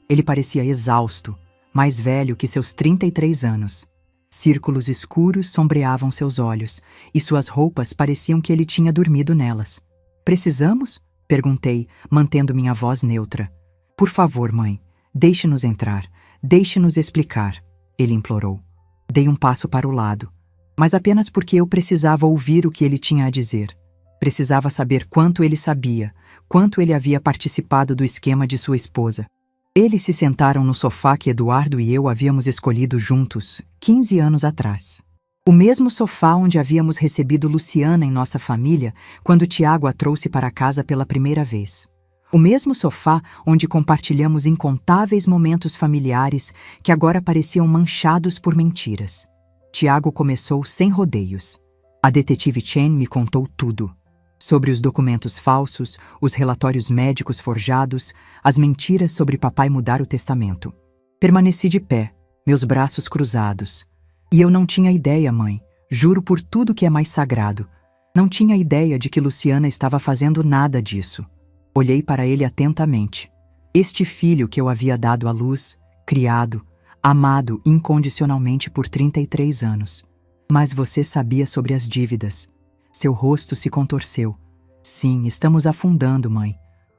Ele parecia exausto, mais velho que seus 33 anos. Círculos escuros sombreavam seus olhos, e suas roupas pareciam que ele tinha dormido nelas. Precisamos? Perguntei, mantendo minha voz neutra. Por favor, mãe, deixe-nos entrar, deixe-nos explicar, ele implorou. Dei um passo para o lado, mas apenas porque eu precisava ouvir o que ele tinha a dizer. Precisava saber quanto ele sabia, quanto ele havia participado do esquema de sua esposa. Eles se sentaram no sofá que Eduardo e eu havíamos escolhido juntos, 15 anos atrás. O mesmo sofá onde havíamos recebido Luciana em nossa família quando Tiago a trouxe para casa pela primeira vez. O mesmo sofá onde compartilhamos incontáveis momentos familiares que agora pareciam manchados por mentiras. Tiago começou sem rodeios. A detetive Chen me contou tudo. Sobre os documentos falsos, os relatórios médicos forjados, as mentiras sobre papai mudar o testamento. Permaneci de pé, meus braços cruzados. E eu não tinha ideia, mãe, juro por tudo que é mais sagrado. Não tinha ideia de que Luciana estava fazendo nada disso. Olhei para ele atentamente. Este filho que eu havia dado à luz, criado, amado incondicionalmente por 33 anos. Mas você sabia sobre as dívidas. Seu rosto se contorceu. Sim, estamos afundando, mãe.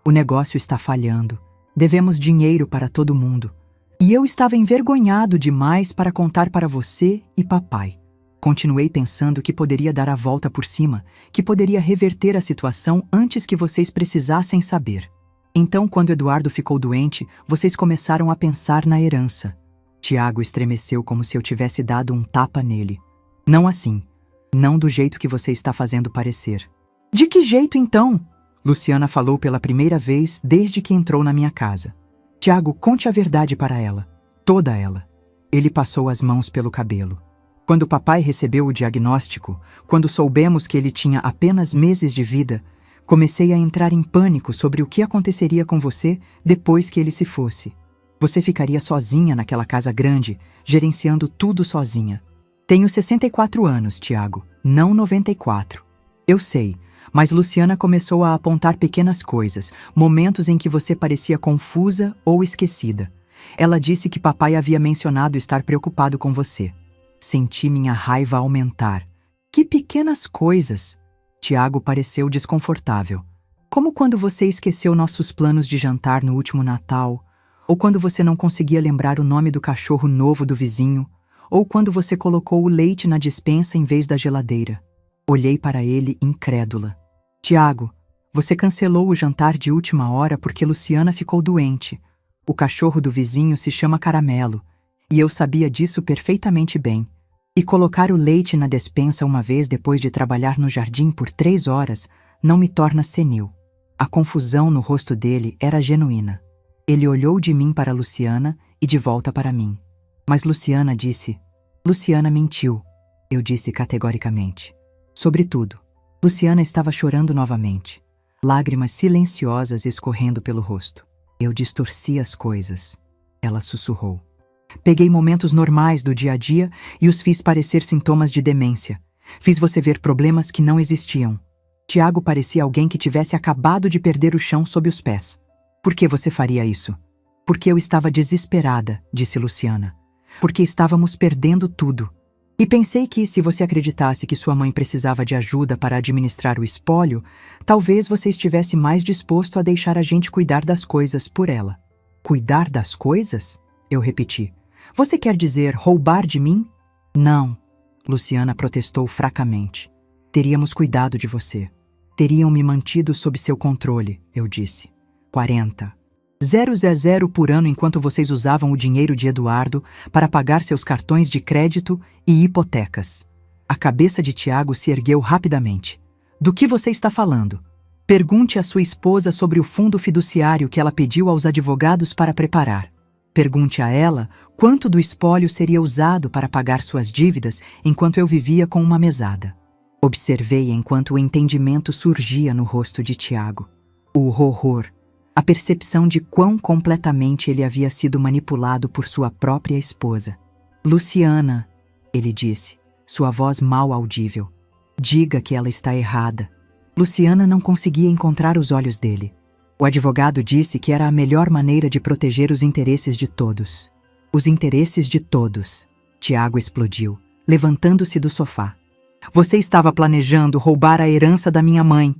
O negócio está falhando. Devemos dinheiro para todo mundo. E eu estava envergonhado demais para contar para você e papai. Continuei pensando que poderia dar a volta por cima, que poderia reverter a situação antes que vocês precisassem saber. Então, quando Eduardo ficou doente, vocês começaram a pensar na herança. Tiago estremeceu como se eu tivesse dado um tapa nele. Não assim. Não do jeito que você está fazendo parecer. De que jeito, então? Luciana falou pela primeira vez desde que entrou na minha casa. Tiago, conte a verdade para ela. Toda ela. Ele passou as mãos pelo cabelo. Quando papai recebeu o diagnóstico, quando soubemos que ele tinha apenas meses de vida, comecei a entrar em pânico sobre o que aconteceria com você depois que ele se fosse. Você ficaria sozinha naquela casa grande, gerenciando tudo sozinha. Tenho 64 anos, Tiago, não 94. Eu sei, mas Luciana começou a apontar pequenas coisas, momentos em que você parecia confusa ou esquecida. Ela disse que papai havia mencionado estar preocupado com você. Senti minha raiva aumentar. Que pequenas coisas! Tiago pareceu desconfortável. Como quando você esqueceu nossos planos de jantar no último Natal, ou quando você não conseguia lembrar o nome do cachorro novo do vizinho, ou quando você colocou o leite na despensa em vez da geladeira. Olhei para ele incrédula. Tiago, você cancelou o jantar de última hora porque Luciana ficou doente. O cachorro do vizinho se chama Caramelo, e eu sabia disso perfeitamente bem. E colocar o leite na despensa uma vez depois de trabalhar no jardim por 3 horas não me torna senil. A confusão no rosto dele era genuína. Ele olhou de mim para Luciana e de volta para mim. Mas Luciana disse... Luciana mentiu, eu disse categoricamente. Sobretudo, Luciana estava chorando novamente, lágrimas silenciosas escorrendo pelo rosto. Eu distorci as coisas. Ela sussurrou. Peguei momentos normais do dia a dia e os fiz parecer sintomas de demência. Fiz você ver problemas que não existiam. Tiago parecia alguém que tivesse acabado de perder o chão sob os pés. Por que você faria isso? Porque eu estava desesperada, disse Luciana. Porque estávamos perdendo tudo. E pensei que, se você acreditasse que sua mãe precisava de ajuda para administrar o espólio, talvez você estivesse mais disposto a deixar a gente cuidar das coisas por ela. Cuidar das coisas? Eu repeti. Você quer dizer roubar de mim? Não. Luciana protestou fracamente. Teríamos cuidado de você. Teriam me mantido sob seu controle, eu disse. 40. 000 por ano enquanto vocês usavam o dinheiro de Eduardo para pagar seus cartões de crédito e hipotecas. A cabeça de Tiago se ergueu rapidamente. Do que você está falando? Pergunte à sua esposa sobre o fundo fiduciário que ela pediu aos advogados para preparar. Pergunte a ela quanto do espólio seria usado para pagar suas dívidas enquanto eu vivia com uma mesada. Observei enquanto o entendimento surgia no rosto de Tiago. O horror. A percepção de quão completamente ele havia sido manipulado por sua própria esposa. Luciana, ele disse, sua voz mal audível. Diga que ela está errada. Luciana não conseguia encontrar os olhos dele. O advogado disse que era a melhor maneira de proteger os interesses de todos. Os interesses de todos. Tiago explodiu, levantando-se do sofá. Você estava planejando roubar a herança da minha mãe.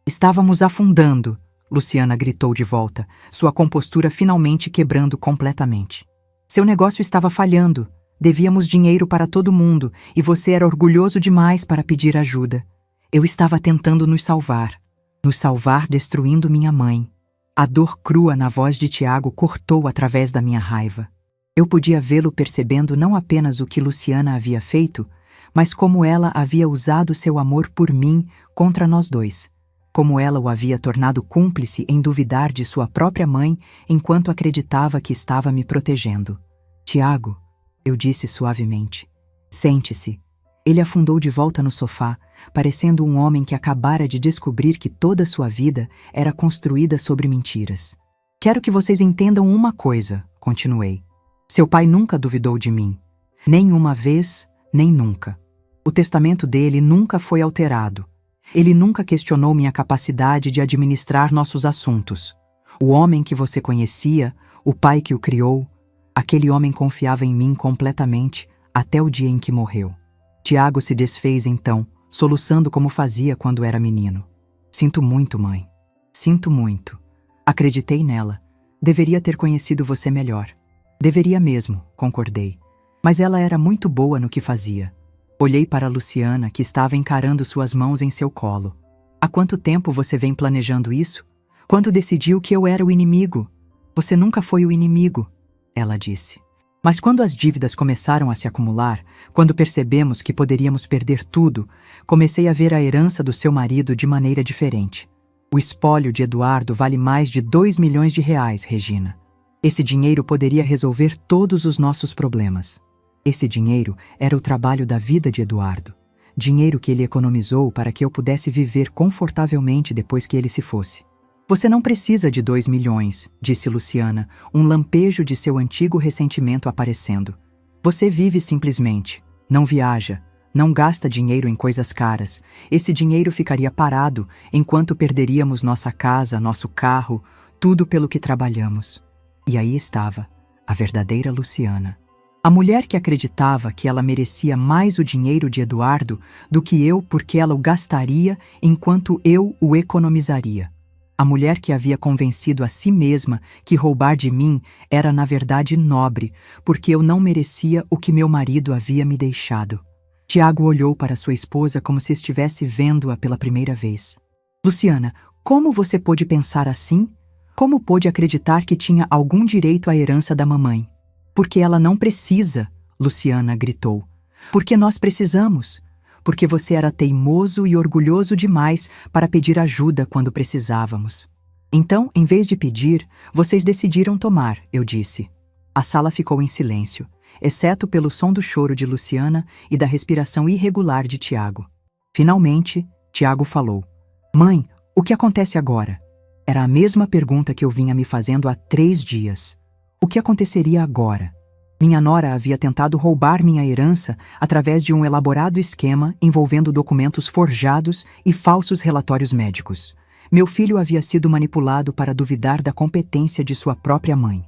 Estávamos afundando, Luciana gritou de volta, sua compostura finalmente quebrando completamente. Seu negócio estava falhando. Devíamos dinheiro para todo mundo e você era orgulhoso demais para pedir ajuda. Eu estava tentando nos salvar destruindo minha mãe. A dor crua na voz de Tiago cortou através da minha raiva. Eu podia vê-lo percebendo não apenas o que Luciana havia feito, mas como ela havia usado seu amor por mim contra nós dois. Como ela o havia tornado cúmplice em duvidar de sua própria mãe enquanto acreditava que estava me protegendo. Tiago, eu disse suavemente. Sente-se. Ele afundou de volta no sofá, parecendo um homem que acabara de descobrir que toda sua vida era construída sobre mentiras. Quero que vocês entendam uma coisa, continuei. Seu pai nunca duvidou de mim. Nem uma vez, nem nunca. O testamento dele nunca foi alterado. Ele nunca questionou minha capacidade de administrar nossos assuntos. O homem que você conhecia, o pai que o criou, aquele homem confiava em mim completamente até o dia em que morreu. Tiago se desfez então, soluçando como fazia quando era menino. Sinto muito, mãe. Sinto muito. Acreditei nela. Deveria ter conhecido você melhor. Deveria mesmo, concordei. Mas ela era muito boa no que fazia. Olhei para Luciana, que estava encarando suas mãos em seu colo. Há quanto tempo você vem planejando isso? Quando decidiu que eu era o inimigo? Você nunca foi o inimigo, ela disse. Mas quando as dívidas começaram a se acumular, quando percebemos que poderíamos perder tudo, comecei a ver a herança do seu marido de maneira diferente. O espólio de Eduardo vale mais de 2 milhões de reais, Regina. Esse dinheiro poderia resolver todos os nossos problemas. Esse dinheiro era o trabalho da vida de Eduardo. Dinheiro que ele economizou para que eu pudesse viver confortavelmente depois que ele se fosse. Você não precisa de 2 milhões, disse Luciana, um lampejo de seu antigo ressentimento aparecendo. Você vive simplesmente, não viaja, não gasta dinheiro em coisas caras. Esse dinheiro ficaria parado enquanto perderíamos nossa casa, nosso carro, tudo pelo que trabalhamos. E aí estava, a verdadeira Luciana. A mulher que acreditava que ela merecia mais o dinheiro de Eduardo do que eu porque ela o gastaria enquanto eu o economizaria. A mulher que havia convencido a si mesma que roubar de mim era na verdade nobre, porque eu não merecia o que meu marido havia me deixado. Tiago olhou para sua esposa como se estivesse vendo-a pela primeira vez. Luciana, como você pôde pensar assim? Como pôde acreditar que tinha algum direito à herança da mamãe? Porque ela não precisa, Luciana gritou. Porque nós precisamos. Porque você era teimoso e orgulhoso demais para pedir ajuda quando precisávamos. Então, em vez de pedir, vocês decidiram tomar, eu disse. A sala ficou em silêncio, exceto pelo som do choro de Luciana e da respiração irregular de Tiago. Finalmente, Tiago falou. Mãe, o que acontece agora? Era a mesma pergunta que eu vinha me fazendo há 3 dias. O que aconteceria agora? Minha nora havia tentado roubar minha herança através de um elaborado esquema envolvendo documentos forjados e falsos relatórios médicos. Meu filho havia sido manipulado para duvidar da competência de sua própria mãe.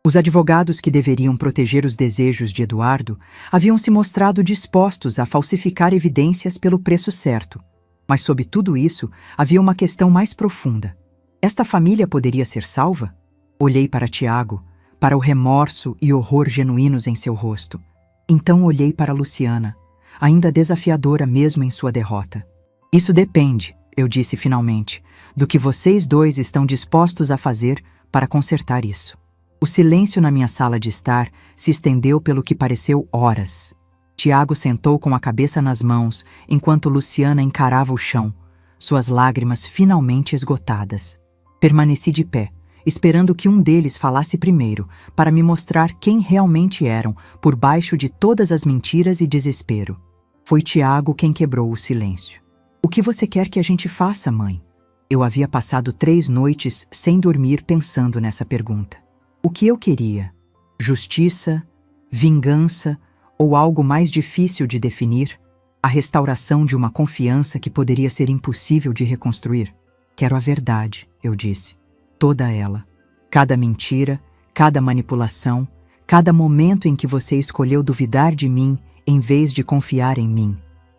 Os advogados que deveriam proteger os desejos de Eduardo haviam se mostrado dispostos a falsificar evidências pelo preço certo. Mas sob tudo isso, havia uma questão mais profunda. Esta família poderia ser salva? Olhei para Tiago, para o remorso e horror genuínos em seu rosto. Então olhei para Luciana, ainda desafiadora mesmo em sua derrota. Isso depende, eu disse finalmente, do que vocês dois estão dispostos a fazer para consertar isso. O silêncio na minha sala de estar se estendeu pelo que pareceu horas. Tiago sentou com a cabeça nas mãos, enquanto Luciana encarava o chão, suas lágrimas finalmente esgotadas. Permaneci de pé, esperando que um deles falasse primeiro, para me mostrar quem realmente eram, por baixo de todas as mentiras e desespero. Foi Tiago quem quebrou o silêncio. O que você quer que a gente faça, mãe? Eu havia passado 3 noites sem dormir pensando nessa pergunta. O que eu queria? Justiça? Vingança? Ou algo mais difícil de definir, a restauração de uma confiança que poderia ser impossível de reconstruir? Quero a verdade, eu disse. Toda ela. Cada mentira, cada manipulação, cada momento em que você escolheu duvidar de mim em vez de confiar em mim.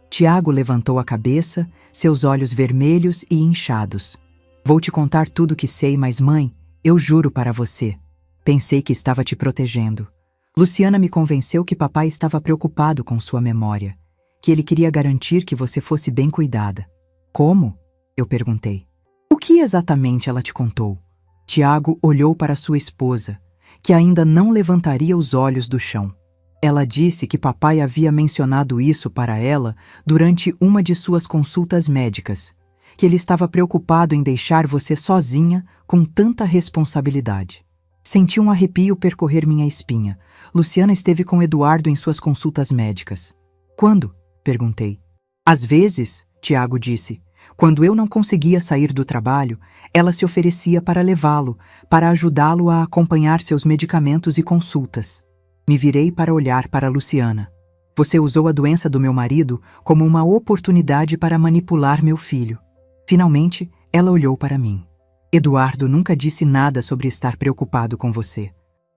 Tiago levantou a cabeça, seus olhos vermelhos e inchados. Vou te contar tudo o que sei, mas mãe, eu juro para você. Pensei que estava te protegendo. Luciana me convenceu que papai estava preocupado com sua memória, que ele queria garantir que você fosse bem cuidada. Como? Eu perguntei. O que exatamente ela te contou? Tiago olhou para sua esposa, que ainda não levantaria os olhos do chão. Ela disse que papai havia mencionado isso para ela durante uma de suas consultas médicas, que ele estava preocupado em deixar você sozinha com tanta responsabilidade. Senti um arrepio percorrer minha espinha. Luciana esteve com Eduardo em suas consultas médicas. Quando? Perguntei. Às vezes, Tiago disse, quando eu não conseguia sair do trabalho, ela se oferecia para levá-lo, para ajudá-lo a acompanhar seus medicamentos e consultas. Me virei para olhar para Luciana. Você usou a doença do meu marido como uma oportunidade para manipular meu filho. Finalmente, ela olhou para mim. Eduardo nunca disse nada sobre estar preocupado com você.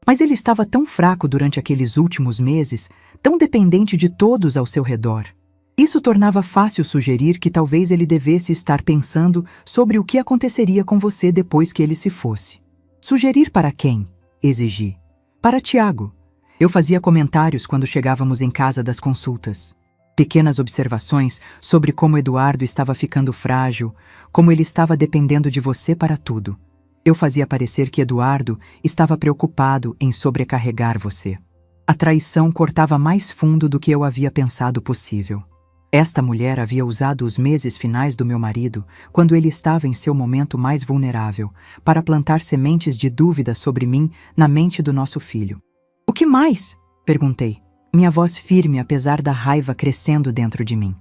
Mas ele estava tão fraco durante aqueles últimos meses, tão dependente de todos ao seu redor. Isso tornava fácil sugerir que talvez ele devesse estar pensando sobre o que aconteceria com você depois que ele se fosse. Sugerir para quem? Exigi. Para Tiago. Eu fazia comentários quando chegávamos em casa das consultas. Pequenas observações sobre como Eduardo estava ficando frágil, como ele estava dependendo de você para tudo. Eu fazia parecer que Eduardo estava preocupado em sobrecarregar você. A traição cortava mais fundo do que eu havia pensado possível. Esta mulher havia usado os meses finais do meu marido, quando ele estava em seu momento mais vulnerável, para plantar sementes de dúvida sobre mim na mente do nosso filho. O que mais? Perguntei, minha voz firme apesar da raiva crescendo dentro de mim.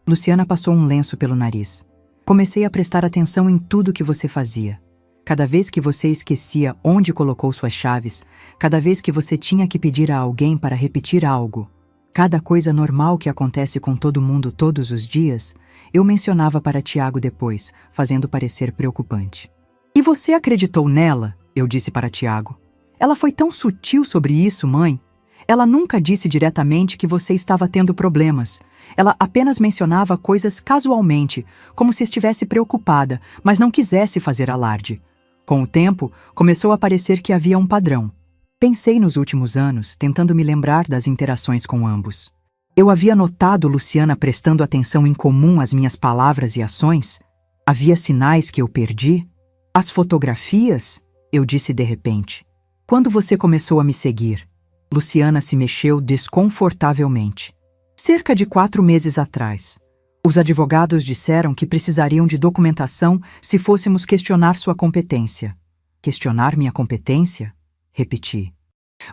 Luciana passou um lenço pelo nariz. Comecei a prestar atenção em tudo que você fazia. Cada vez que você esquecia onde colocou suas chaves, cada vez que você tinha que pedir a alguém para repetir algo, cada coisa normal que acontece com todo mundo todos os dias, eu mencionava para Tiago depois, fazendo parecer preocupante. E você acreditou nela? Eu disse para Tiago. Ela foi tão sutil sobre isso, mãe. Ela nunca disse diretamente que você estava tendo problemas. Ela apenas mencionava coisas casualmente, como se estivesse preocupada, mas não quisesse fazer alarde. Com o tempo, começou a parecer que havia um padrão. Pensei nos últimos anos, tentando me lembrar das interações com ambos. Eu havia notado Luciana prestando atenção em comum às minhas palavras e ações. Havia sinais que eu perdi? As fotografias? Eu disse de repente. Quando você começou a me seguir? Luciana se mexeu desconfortavelmente. Cerca de 4 meses atrás. Os advogados disseram que precisariam de documentação se fôssemos questionar sua competência. Questionar minha competência? Repeti.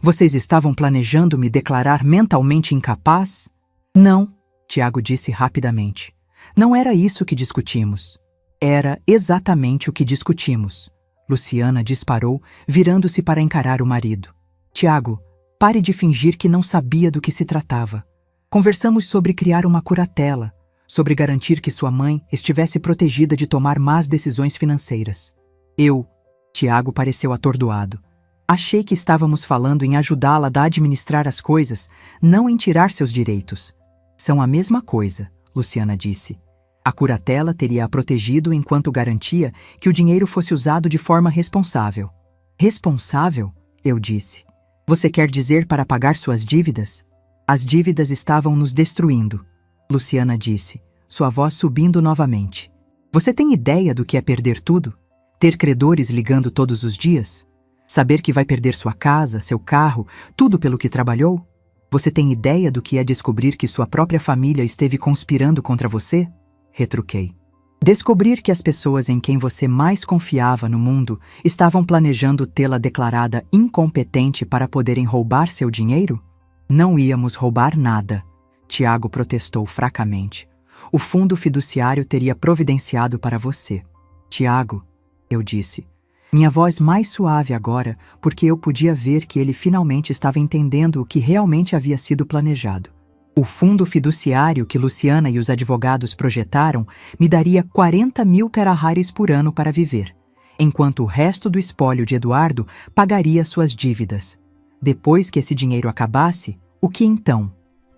Vocês estavam planejando me declarar mentalmente incapaz? Não, Tiago disse rapidamente. Não era isso que discutimos. Era exatamente o que discutimos. Luciana disparou, virando-se para encarar o marido. Tiago, pare de fingir que não sabia do que se tratava. Conversamos sobre criar uma curatela, sobre garantir que sua mãe estivesse protegida de tomar más decisões financeiras. Tiago pareceu atordoado. Achei que estávamos falando em ajudá-la a administrar as coisas, não em tirar seus direitos. São a mesma coisa, Luciana disse. A curatela teria a protegido enquanto garantia que o dinheiro fosse usado de forma responsável. Responsável? Eu disse. Você quer dizer para pagar suas dívidas? As dívidas estavam nos destruindo, Luciana disse, sua voz subindo novamente. Você tem ideia do que é perder tudo? Ter credores ligando todos os dias? Saber que vai perder sua casa, seu carro, tudo pelo que trabalhou? Você tem ideia do que é descobrir que sua própria família esteve conspirando contra você? Retruquei. Descobrir que as pessoas em quem você mais confiava no mundo estavam planejando tê-la declarada incompetente para poderem roubar seu dinheiro? Não íamos roubar nada, Tiago protestou fracamente. O fundo fiduciário teria providenciado para você. Tiago, eu disse, Minha voz mais suave agora, porque eu podia ver que ele finalmente estava entendendo o que realmente havia sido planejado. O fundo fiduciário que Luciana e os advogados projetaram me daria 40.000 teraharis por ano para viver, enquanto o resto do espólio de Eduardo pagaria suas dívidas. Depois que esse dinheiro acabasse, o que então?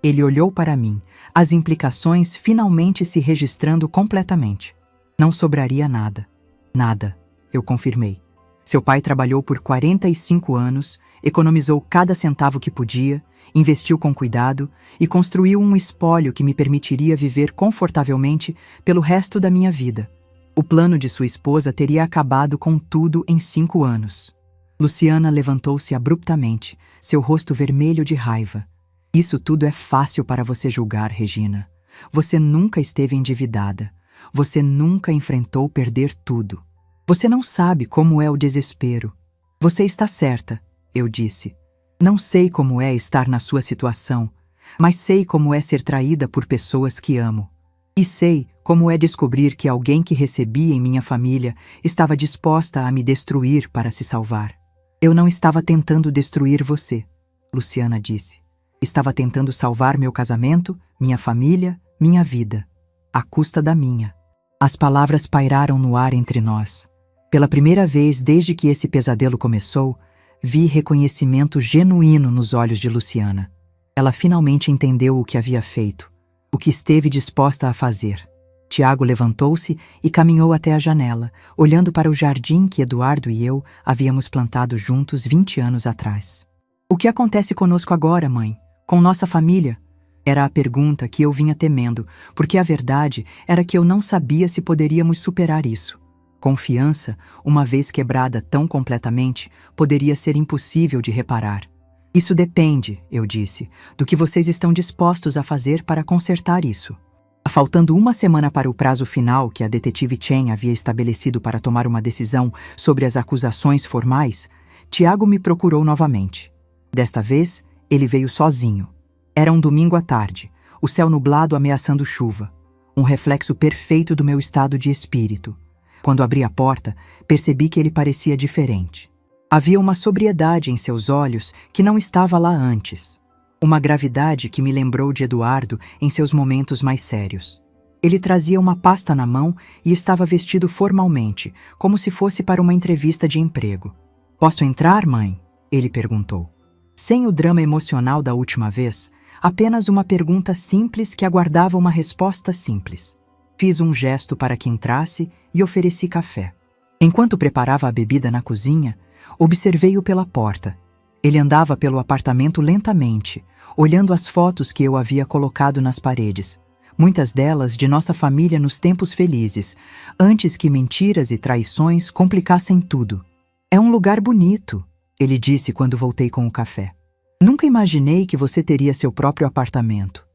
Ele olhou para mim, as implicações finalmente se registrando completamente. Não sobraria nada. Nada, eu confirmei. Seu pai trabalhou por 45 anos, economizou cada centavo que podia, investiu com cuidado e construiu um espólio que me permitiria viver confortavelmente pelo resto da minha vida. O plano de sua esposa teria acabado com tudo em 5 anos. Luciana levantou-se abruptamente, seu rosto vermelho de raiva. Isso tudo é fácil para você julgar, Regina. Você nunca esteve endividada. Você nunca enfrentou perder tudo. Você não sabe como é o desespero. Você está certa, eu disse. Não sei como é estar na sua situação, mas sei como é ser traída por pessoas que amo. E sei como é descobrir que alguém que recebi em minha família estava disposta a me destruir para se salvar. Eu não estava tentando destruir você, Luciana disse. Estava tentando salvar meu casamento, minha família, minha vida, à custa da minha. As palavras pairaram no ar entre nós. Pela primeira vez desde que esse pesadelo começou, vi reconhecimento genuíno nos olhos de Luciana. Ela finalmente entendeu o que havia feito, o que esteve disposta a fazer. Tiago levantou-se e caminhou até a janela, olhando para o jardim que Eduardo e eu havíamos plantado juntos 20 anos atrás. O que acontece conosco agora, mãe? Com nossa família? Era a pergunta que eu vinha temendo, porque a verdade era que eu não sabia se poderíamos superar isso. Confiança, uma vez quebrada tão completamente, poderia ser impossível de reparar. Isso depende, eu disse, do que vocês estão dispostos a fazer para consertar isso. Faltando uma semana para o prazo final que a detetive Chen havia estabelecido para tomar uma decisão sobre as acusações formais, Tiago me procurou novamente. Desta vez, ele veio sozinho. Era um domingo à tarde, o céu nublado ameaçando chuva, um reflexo perfeito do meu estado de espírito. Quando abri a porta, percebi que ele parecia diferente. Havia uma sobriedade em seus olhos que não estava lá antes. Uma gravidade que me lembrou de Eduardo em seus momentos mais sérios. Ele trazia uma pasta na mão e estava vestido formalmente, como se fosse para uma entrevista de emprego. "Posso entrar, mãe?" ele perguntou. Sem o drama emocional da última vez, apenas uma pergunta simples que aguardava uma resposta simples. Fiz um gesto para que entrasse e ofereci café. Enquanto preparava a bebida na cozinha, observei-o pela porta. Ele andava pelo apartamento lentamente, olhando as fotos que eu havia colocado nas paredes, muitas delas de nossa família nos tempos felizes, antes que mentiras e traições complicassem tudo. "É um lugar bonito", ele disse quando voltei com o café. "Nunca imaginei que você teria seu próprio apartamento."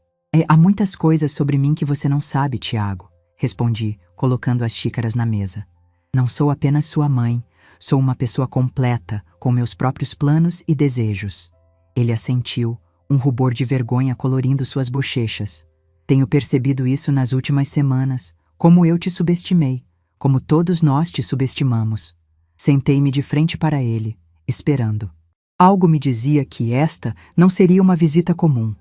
Há muitas coisas sobre mim que você não sabe, Tiago", respondi, colocando as xícaras na mesa. "Não sou apenas sua mãe, sou uma pessoa completa, com meus próprios planos e desejos." Ele assentiu, um rubor de vergonha colorindo suas bochechas. "Tenho percebido isso nas últimas semanas, como eu te subestimei, como todos nós te subestimamos." Sentei-me de frente para ele, esperando. Algo me dizia que esta não seria uma visita comum.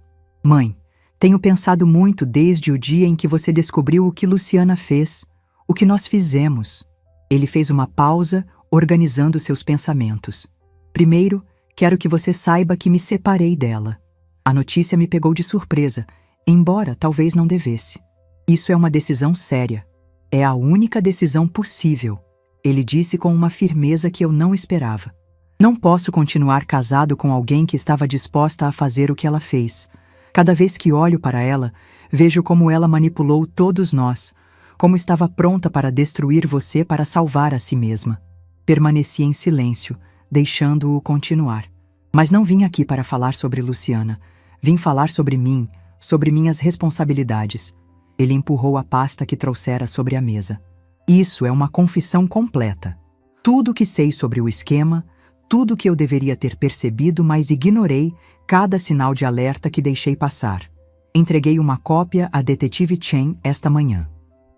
"Mãe, tenho pensado muito desde o dia em que você descobriu o que Luciana fez, o que nós fizemos." Ele fez uma pausa, organizando seus pensamentos. "Primeiro, quero que você saiba que me separei dela. A notícia me pegou de surpresa, embora talvez não devesse. Isso é uma decisão séria. É a única decisão possível", ele disse com uma firmeza que eu não esperava. "Não posso continuar casado com alguém que estava disposta a fazer o que ela fez. Cada vez que olho para ela, vejo como ela manipulou todos nós, como estava pronta para destruir você para salvar a si mesma." Permaneci em silêncio, deixando-o continuar. "Mas não vim aqui para falar sobre Luciana. Vim falar sobre mim, sobre minhas responsabilidades." Ele empurrou a pasta que trouxera sobre a mesa. "Isso é uma confissão completa. Tudo o que sei sobre o esquema, tudo o que eu deveria ter percebido, mas ignorei cada sinal de alerta que deixei passar. Entreguei uma cópia à detetive Chen esta manhã."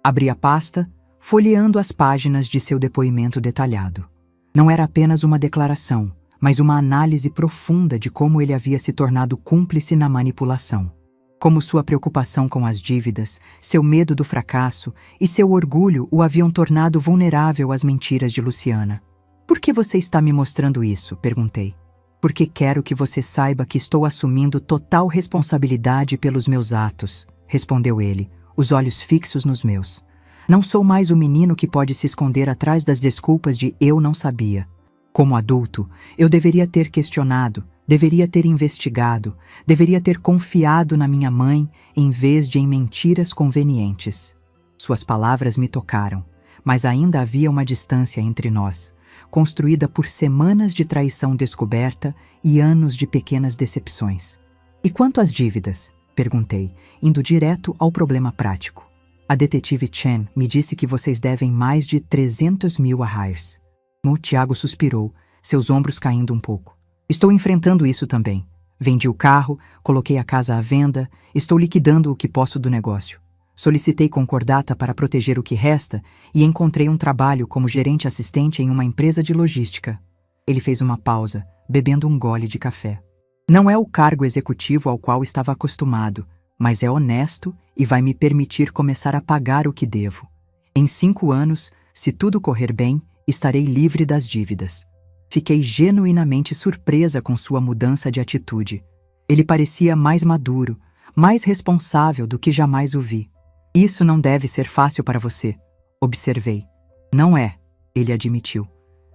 Abri a pasta, folheando as páginas de seu depoimento detalhado. Não era apenas uma declaração, mas uma análise profunda de como ele havia se tornado cúmplice na manipulação. Como sua preocupação com as dívidas, seu medo do fracasso e seu orgulho o haviam tornado vulnerável às mentiras de Luciana. "Por que você está me mostrando isso?" perguntei. "Porque quero que você saiba que estou assumindo total responsabilidade pelos meus atos", respondeu ele, os olhos fixos nos meus. "Não sou mais o menino que pode se esconder atrás das desculpas de eu não sabia. Como adulto, eu deveria ter questionado, deveria ter investigado, deveria ter confiado na minha mãe em vez de em mentiras convenientes." Suas palavras me tocaram, mas ainda havia uma distância entre nós, construída por semanas de traição descoberta e anos de pequenas decepções. "E quanto às dívidas?" perguntei, indo direto ao problema prático. "A detetive Chen me disse que vocês devem mais de 300 mil a Hires." O Tiago suspirou, seus ombros caindo um pouco. "Estou enfrentando isso também. Vendi o carro, coloquei a casa à venda, estou liquidando o que posso do negócio. Solicitei concordata para proteger o que resta e encontrei um trabalho como gerente assistente em uma empresa de logística." Ele fez uma pausa, bebendo um gole de café. "Não é o cargo executivo ao qual estava acostumado, mas é honesto e vai me permitir começar a pagar o que devo. Em 5 anos, se tudo correr bem, estarei livre das dívidas." Fiquei genuinamente surpresa com sua mudança de atitude. Ele parecia mais maduro, mais responsável do que jamais o vi. "Isso não deve ser fácil para você", observei. "Não é", ele admitiu.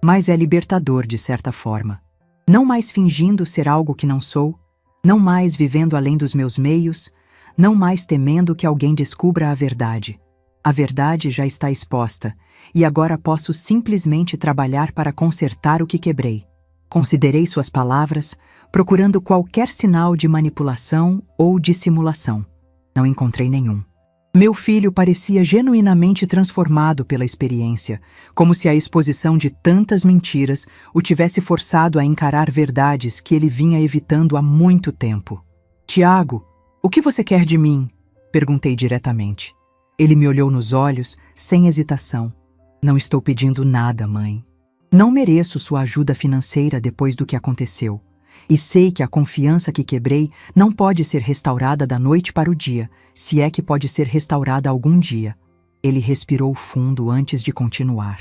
"Mas é libertador de certa forma. Não mais fingindo ser algo que não sou, não mais vivendo além dos meus meios, não mais temendo que alguém descubra a verdade. A verdade já está exposta, e agora posso simplesmente trabalhar para consertar o que quebrei." Considerei suas palavras, procurando qualquer sinal de manipulação ou dissimulação. Não encontrei nenhum. Meu filho parecia genuinamente transformado pela experiência, como se a exposição de tantas mentiras o tivesse forçado a encarar verdades que ele vinha evitando há muito tempo. "Tiago, o que você quer de mim?" perguntei diretamente. Ele me olhou nos olhos, sem hesitação. "Não estou pedindo nada, mãe. Não mereço sua ajuda financeira depois do que aconteceu. E sei que a confiança que quebrei não pode ser restaurada da noite para o dia, se é que pode ser restaurada algum dia." Ele respirou fundo antes de continuar.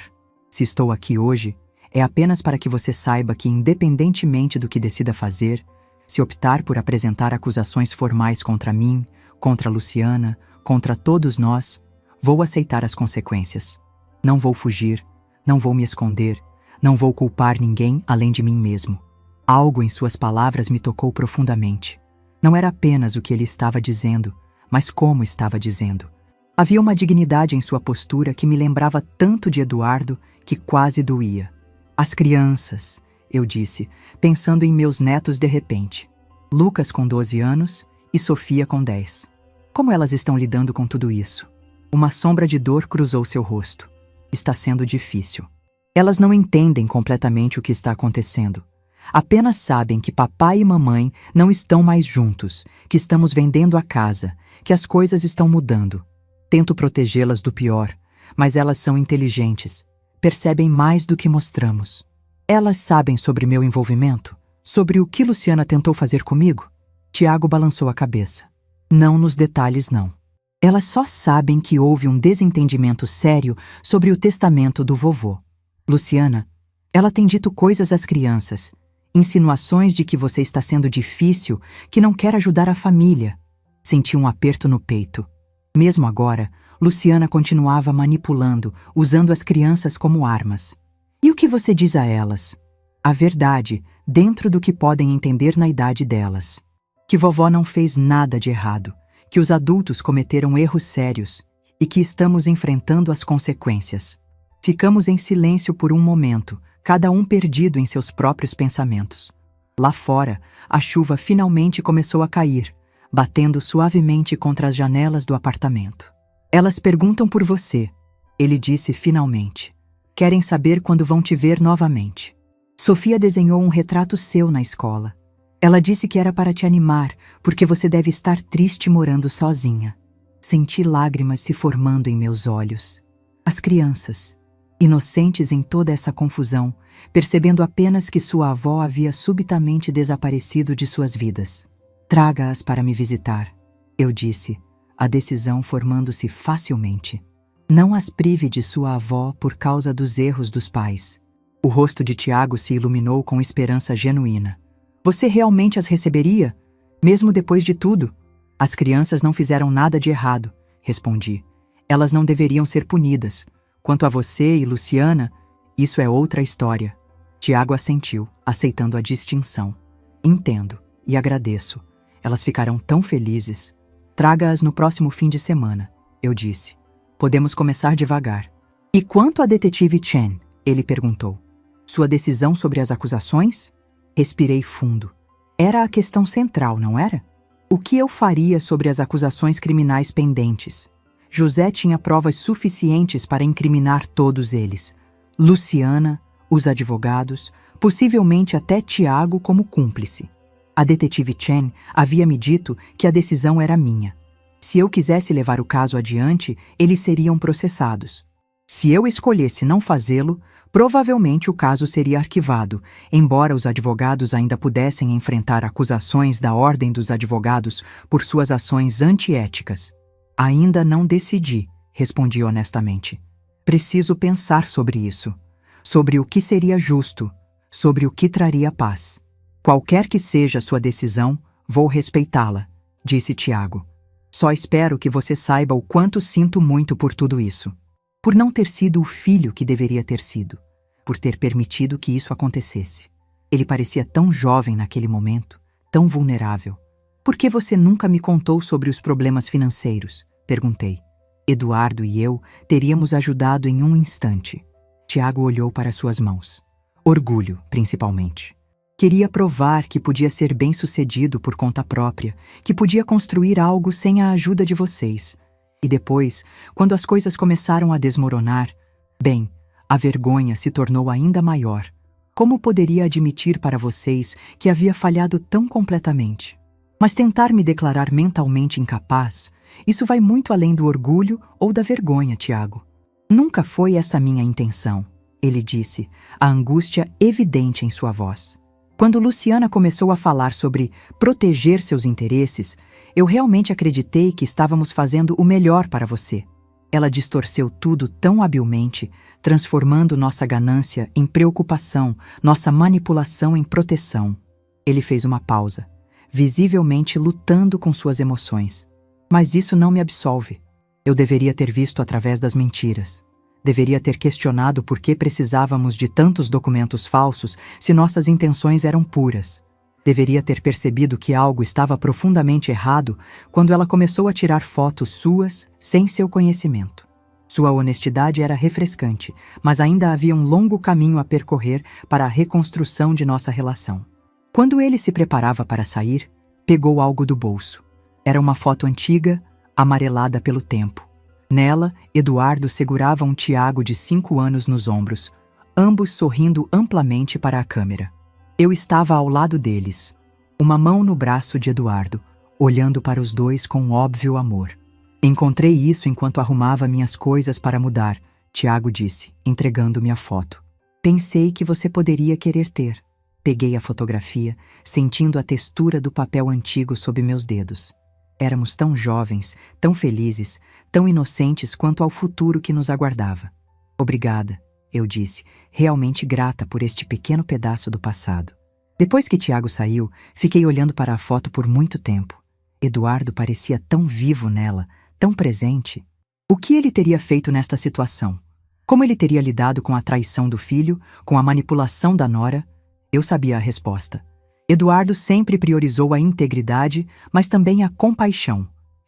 "Se estou aqui hoje, é apenas para que você saiba que, independentemente do que decida fazer, se optar por apresentar acusações formais contra mim, contra Luciana, contra todos nós, vou aceitar as consequências. Não vou fugir, não vou me esconder, não vou culpar ninguém além de mim mesmo." Algo em suas palavras me tocou profundamente. Não era apenas o que ele estava dizendo, mas como estava dizendo. Havia uma dignidade em sua postura que me lembrava tanto de Eduardo que quase doía. "As crianças", eu disse, pensando em meus netos de repente. Lucas com 12 anos e Sofia com 10. "Como elas estão lidando com tudo isso?" Uma sombra de dor cruzou seu rosto. "Está sendo difícil. Elas não entendem completamente o que está acontecendo. Apenas sabem que papai e mamãe não estão mais juntos, que estamos vendendo a casa, que as coisas estão mudando. Tento protegê-las do pior, mas elas são inteligentes, percebem mais do que mostramos. Elas sabem sobre meu envolvimento, sobre o que Luciana tentou fazer comigo?" Tiago balançou a cabeça. "Não nos detalhes, não. Elas só sabem que houve um desentendimento sério sobre o testamento do vovô. Luciana, ela tem dito coisas às crianças, insinuações de que você está sendo difícil, que não quer ajudar a família." Senti um aperto no peito. Mesmo agora, Luciana continuava manipulando, usando as crianças como armas. "E o que você diz a elas?" "A verdade, dentro do que podem entender na idade delas. Que vovó não fez nada de errado, que os adultos cometeram erros sérios e que estamos enfrentando as consequências." Ficamos em silêncio por um momento, cada um perdido em seus próprios pensamentos. Lá fora, a chuva finalmente começou a cair, batendo suavemente contra as janelas do apartamento. "Elas perguntam por você", ele disse finalmente. "Querem saber quando vão te ver novamente. Sofia desenhou um retrato seu na escola. Ela disse que era para te animar, porque você deve estar triste morando sozinha." Senti lágrimas se formando em meus olhos. As crianças. inocentes em toda essa confusão, percebendo apenas que sua avó havia subitamente desaparecido de suas vidas. Traga-as para me visitar, eu disse, a decisão formando-se facilmente. Não as prive de sua avó por causa dos erros dos pais. O rosto de Tiago se iluminou com esperança genuína. Você realmente as receberia? Mesmo depois de tudo? As crianças não fizeram nada de errado, respondi. Elas não deveriam ser punidas. Quanto a você e Luciana, isso é outra história. Tiago assentiu, aceitando a distinção. Entendo e agradeço. Elas ficarão tão felizes. Traga-as no próximo fim de semana, eu disse. Podemos começar devagar. E quanto a detetive Chen? Ele perguntou. Sua decisão sobre as acusações? Respirei fundo. Era a questão central, não era? O que eu faria sobre as acusações criminais pendentes? José tinha provas suficientes para incriminar todos eles. Luciana, os advogados, possivelmente até Tiago como cúmplice. A detetive Chen havia me dito que a decisão era minha. Se eu quisesse levar o caso adiante, eles seriam processados. Se eu escolhesse não fazê-lo, provavelmente o caso seria arquivado, embora os advogados ainda pudessem enfrentar acusações da Ordem dos Advogados por suas ações antiéticas. Ainda não decidi, respondi honestamente. Preciso pensar sobre isso, sobre o que seria justo, sobre o que traria paz. Qualquer que seja sua decisão, vou respeitá-la, disse Tiago. Só espero que você saiba o quanto sinto muito por tudo isso. Por não ter sido o filho que deveria ter sido. Por ter permitido que isso acontecesse. Ele parecia tão jovem naquele momento, tão vulnerável. Por que você nunca me contou sobre os problemas financeiros? Perguntei. Eduardo e eu teríamos ajudado em um instante. Tiago olhou para suas mãos. Orgulho, principalmente. Queria provar que podia ser bem-sucedido por conta própria, que podia construir algo sem a ajuda de vocês. E depois, quando as coisas começaram a desmoronar, bem, a vergonha se tornou ainda maior. Como poderia admitir para vocês que havia falhado tão completamente? Mas tentar me declarar mentalmente incapaz, isso vai muito além do orgulho ou da vergonha, Tiago. Nunca foi essa minha intenção, ele disse, a angústia evidente em sua voz. Quando Luciana começou a falar sobre proteger seus interesses, eu realmente acreditei que estávamos fazendo o melhor para você. Ela distorceu tudo tão habilmente, transformando nossa ganância em preocupação, nossa manipulação em proteção. Ele fez uma pausa, visivelmente lutando com suas emoções. Mas isso não me absolve. Eu deveria ter visto através das mentiras. Deveria ter questionado por que precisávamos de tantos documentos falsos se nossas intenções eram puras. Deveria ter percebido que algo estava profundamente errado quando ela começou a tirar fotos suas sem seu conhecimento. Sua honestidade era refrescante, mas ainda havia um longo caminho a percorrer para a reconstrução de nossa relação. Quando ele se preparava para sair, pegou algo do bolso. Era uma foto antiga, amarelada pelo tempo. Nela, Eduardo segurava um Tiago de 5 anos nos ombros, ambos sorrindo amplamente para a câmera. Eu estava ao lado deles, uma mão no braço de Eduardo, olhando para os dois com óbvio amor. Encontrei isso enquanto arrumava minhas coisas para mudar, Tiago disse, entregando-me a foto. Pensei que você poderia querer ter. Peguei a fotografia, sentindo a textura do papel antigo sob meus dedos. Éramos tão jovens, tão felizes, tão inocentes quanto ao futuro que nos aguardava. Obrigada, eu disse, realmente grata por este pequeno pedaço do passado. Depois que Tiago saiu, fiquei olhando para a foto por muito tempo. Eduardo parecia tão vivo nela, tão presente. O que ele teria feito nesta situação? Como ele teria lidado com a traição do filho, com a manipulação da nora? Eu sabia a resposta. Eduardo sempre priorizou a integridade, mas também a compaixão.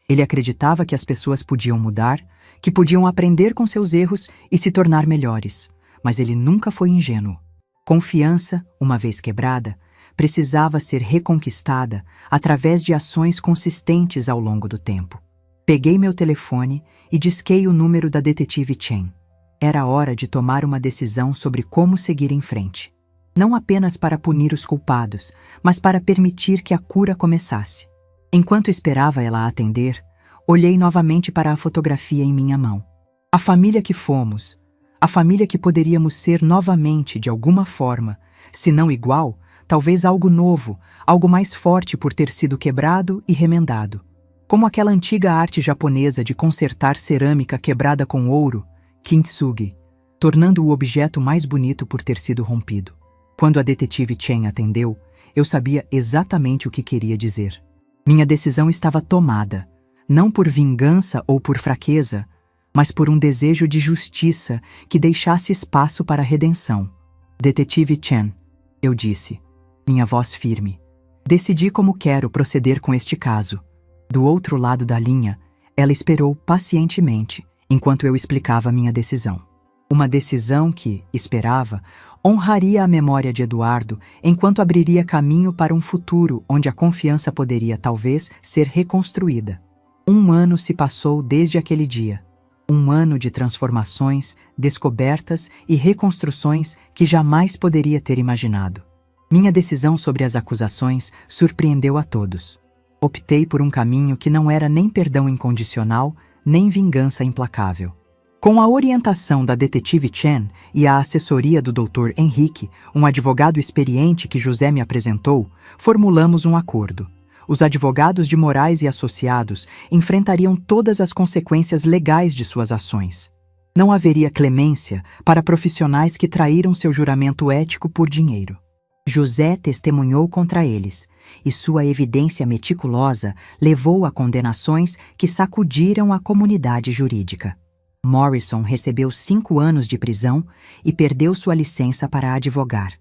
Ele acreditava que as pessoas podiam mudar, que podiam aprender com seus erros e se tornar melhores. Mas ele nunca foi ingênuo. Confiança, uma vez quebrada, precisava ser reconquistada através de ações consistentes ao longo do tempo. Peguei meu telefone e disquei o número da detetive Chen. Era hora de tomar uma decisão sobre como seguir em frente. Não apenas para punir os culpados, mas para permitir que a cura começasse. Enquanto esperava ela atender, olhei novamente para a fotografia em minha mão. A família que fomos, A família que poderíamos ser novamente de alguma forma, se não igual, talvez algo novo, algo mais forte por ter sido quebrado e remendado. Como aquela antiga arte japonesa de consertar cerâmica quebrada com ouro, kintsugi, tornando o objeto mais bonito por ter sido rompido. Quando a detetive Chen atendeu, eu sabia exatamente o que queria dizer. Minha decisão estava tomada, não por vingança ou por fraqueza, mas por um desejo de justiça que deixasse espaço para a redenção. Detetive Chen, eu disse, minha voz firme. Decidi como quero proceder com este caso. Do outro lado da linha, ela esperou pacientemente, enquanto eu explicava minha decisão. Uma decisão que, esperava, honraria a memória de Eduardo, enquanto abriria caminho para um futuro onde a confiança poderia, talvez, ser reconstruída. 1 ano se passou desde aquele dia. 1 ano de transformações, descobertas e reconstruções que jamais poderia ter imaginado. Minha decisão sobre as acusações surpreendeu a todos. Optei por um caminho que não era nem perdão incondicional, nem vingança implacável. Com a orientação da detetive Chen e a assessoria do Dr. Henrique, um advogado experiente que José me apresentou, formulamos um acordo. Os advogados de Moraes e Associados enfrentariam todas as consequências legais de suas ações. Não haveria clemência para profissionais que traíram seu juramento ético por dinheiro. José testemunhou contra eles, e sua evidência meticulosa levou a condenações que sacudiram a comunidade jurídica. Morrison recebeu 5 anos de prisão e perdeu sua licença para advogar.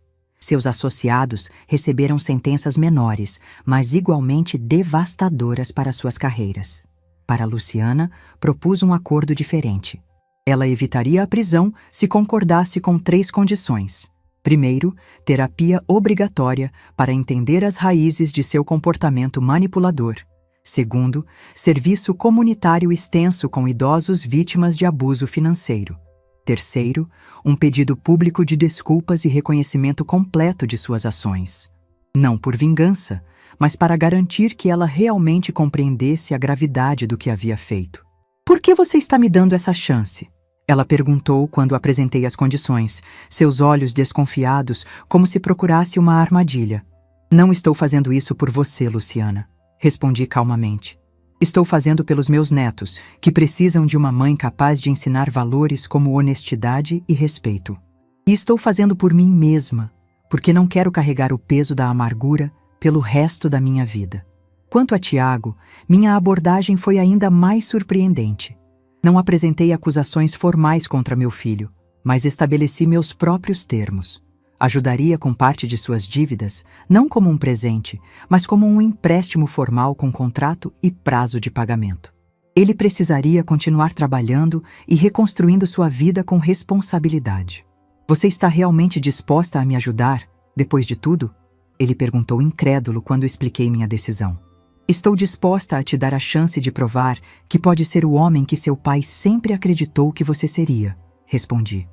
Seus associados receberam sentenças menores, mas igualmente devastadoras para suas carreiras. Para Luciana, propus um acordo diferente. Ela evitaria a prisão se concordasse com 3 condições. Primeiro, terapia obrigatória para entender as raízes de seu comportamento manipulador. Segundo, serviço comunitário extenso com idosos vítimas de abuso financeiro. Terceiro, um pedido público de desculpas e reconhecimento completo de suas ações. Não por vingança, mas para garantir que ela realmente compreendesse a gravidade do que havia feito. "Por que você está me dando essa chance?" Ela perguntou quando apresentei as condições, seus olhos desconfiados, como se procurasse uma armadilha. "Não estou fazendo isso por você, Luciana", respondi calmamente. "Estou fazendo pelos meus netos, que precisam de uma mãe capaz de ensinar valores como honestidade e respeito. E estou fazendo por mim mesma, porque não quero carregar o peso da amargura pelo resto da minha vida." Quanto a Tiago, minha abordagem foi ainda mais surpreendente. Não apresentei acusações formais contra meu filho, mas estabeleci meus próprios termos. Ajudaria com parte de suas dívidas, não como um presente, mas como um empréstimo formal com contrato e prazo de pagamento. Ele precisaria continuar trabalhando e reconstruindo sua vida com responsabilidade. "Você está realmente disposta a me ajudar, depois de tudo?" Ele perguntou incrédulo quando expliquei minha decisão. "Estou disposta a te dar a chance de provar que pode ser o homem que seu pai sempre acreditou que você seria", respondi.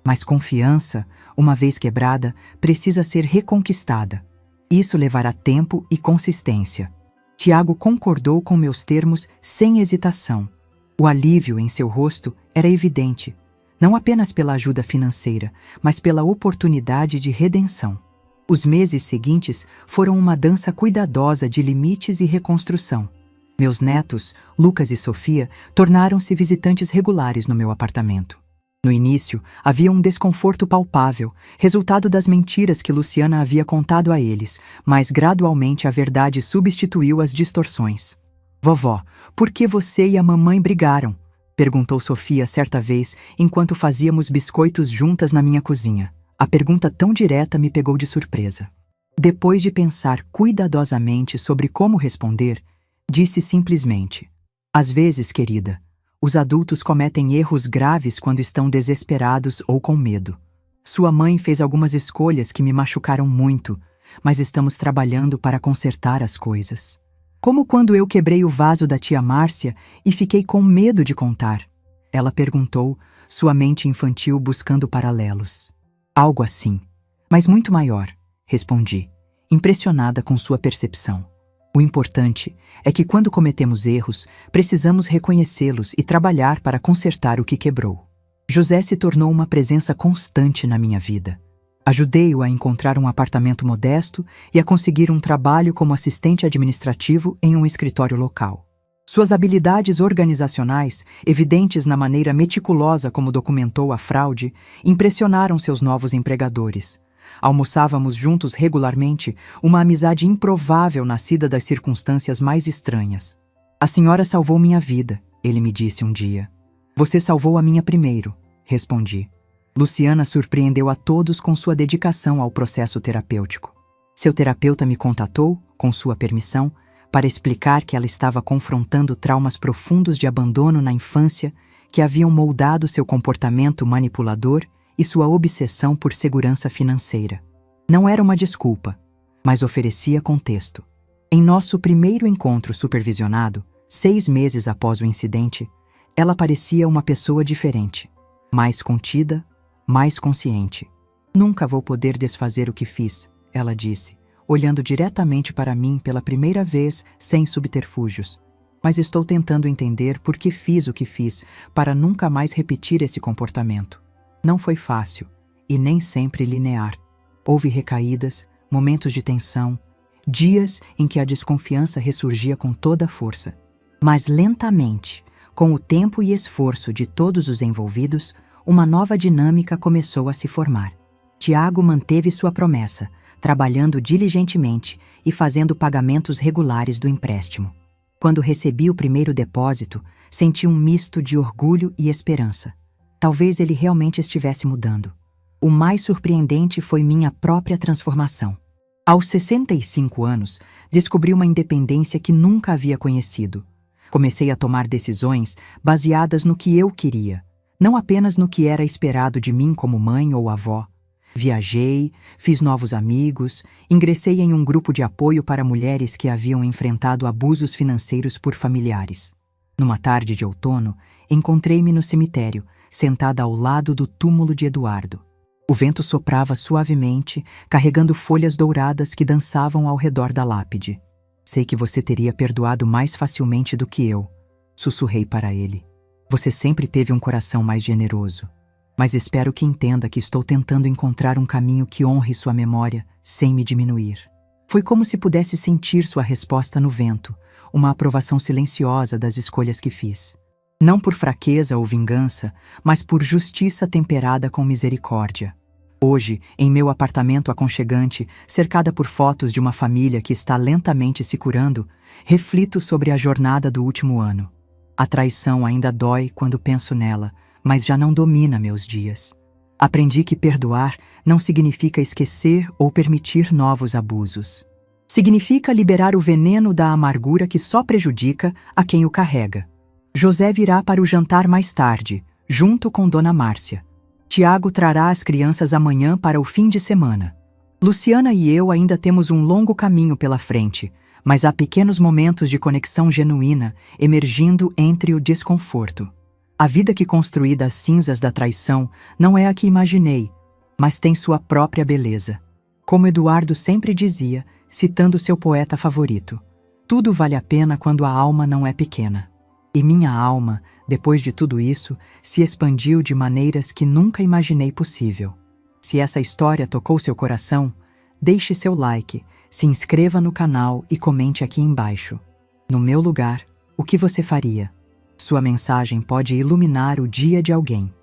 "Mas confiança, uma vez quebrada, precisa ser reconquistada. Isso levará tempo e consistência." Tiago concordou com meus termos sem hesitação. O alívio em seu rosto era evidente, não apenas pela ajuda financeira, mas pela oportunidade de redenção. Os meses seguintes foram uma dança cuidadosa de limites e reconstrução. Meus netos, Lucas e Sofia, tornaram-se visitantes regulares no meu apartamento. No início, havia um desconforto palpável, resultado das mentiras que Luciana havia contado a eles, mas gradualmente a verdade substituiu as distorções. "Vovó, por que você e a mamãe brigaram?" perguntou Sofia certa vez, enquanto fazíamos biscoitos juntas na minha cozinha. A pergunta tão direta me pegou de surpresa. Depois de pensar cuidadosamente sobre como responder, disse simplesmente: "Às vezes, querida, os adultos cometem erros graves quando estão desesperados ou com medo. Sua mãe fez algumas escolhas que me machucaram muito, mas estamos trabalhando para consertar as coisas. Como quando eu quebrei o vaso da tia Márcia e fiquei com medo de contar." Ela perguntou, sua mente infantil buscando paralelos. "Algo assim, mas muito maior", respondi, impressionada com sua percepção. "O importante é que quando cometemos erros, precisamos reconhecê-los e trabalhar para consertar o que quebrou." José se tornou uma presença constante na minha vida. Ajudei-o a encontrar um apartamento modesto e a conseguir um trabalho como assistente administrativo em um escritório local. Suas habilidades organizacionais, evidentes na maneira meticulosa como documentou a fraude, impressionaram seus novos empregadores. Almoçávamos juntos regularmente, uma amizade improvável nascida das circunstâncias mais estranhas. "A senhora salvou minha vida", ele me disse um dia. "Você salvou a minha primeiro", respondi. Luciana surpreendeu a todos com sua dedicação ao processo terapêutico. Seu terapeuta me contatou, com sua permissão, para explicar que ela estava confrontando traumas profundos de abandono na infância que haviam moldado seu comportamento manipulador e sua obsessão por segurança financeira. Não era uma desculpa, mas oferecia contexto. Em nosso primeiro encontro supervisionado, 6 meses após o incidente, ela parecia uma pessoa diferente, mais contida, mais consciente. "Nunca vou poder desfazer o que fiz", ela disse, olhando diretamente para mim pela primeira vez sem subterfúgios. "Mas estou tentando entender por que fiz o que fiz para nunca mais repetir esse comportamento." Não foi fácil e nem sempre linear. Houve recaídas, momentos de tensão, dias em que a desconfiança ressurgia com toda a força. Mas lentamente, com o tempo e esforço de todos os envolvidos, uma nova dinâmica começou a se formar. Tiago manteve sua promessa, trabalhando diligentemente e fazendo pagamentos regulares do empréstimo. Quando recebi o primeiro depósito, senti um misto de orgulho e esperança. Talvez ele realmente estivesse mudando. O mais surpreendente foi minha própria transformação. Aos 65 anos, descobri uma independência que nunca havia conhecido. Comecei a tomar decisões baseadas no que eu queria, não apenas no que era esperado de mim como mãe ou avó. Viajei, fiz novos amigos, ingressei em um grupo de apoio para mulheres que haviam enfrentado abusos financeiros por familiares. Numa tarde de outono, encontrei-me no cemitério, sentada ao lado do túmulo de Eduardo. O vento soprava suavemente, carregando folhas douradas que dançavam ao redor da lápide. "Sei que você teria perdoado mais facilmente do que eu", sussurrei para ele. "Você sempre teve um coração mais generoso. Mas espero que entenda que estou tentando encontrar um caminho que honre sua memória sem me diminuir." Foi como se pudesse sentir sua resposta no vento, uma aprovação silenciosa das escolhas que fiz. Não por fraqueza ou vingança, mas por justiça temperada com misericórdia. Hoje, em meu apartamento aconchegante, cercada por fotos de uma família que está lentamente se curando, reflito sobre a jornada do último ano. A traição ainda dói quando penso nela, mas já não domina meus dias. Aprendi que perdoar não significa esquecer ou permitir novos abusos. Significa liberar o veneno da amargura que só prejudica a quem o carrega. José virá para o jantar mais tarde, junto com Dona Márcia. Tiago trará as crianças amanhã para o fim de semana. Luciana e eu ainda temos um longo caminho pela frente, mas há pequenos momentos de conexão genuína emergindo entre o desconforto. A vida que construí das cinzas da traição não é a que imaginei, mas tem sua própria beleza. Como Eduardo sempre dizia, citando seu poeta favorito, "Tudo vale a pena quando a alma não é pequena." E minha alma, depois de tudo isso, se expandiu de maneiras que nunca imaginei possível. Se essa história tocou seu coração, deixe seu like, se inscreva no canal e comente aqui embaixo. No meu lugar, o que você faria? Sua mensagem pode iluminar o dia de alguém.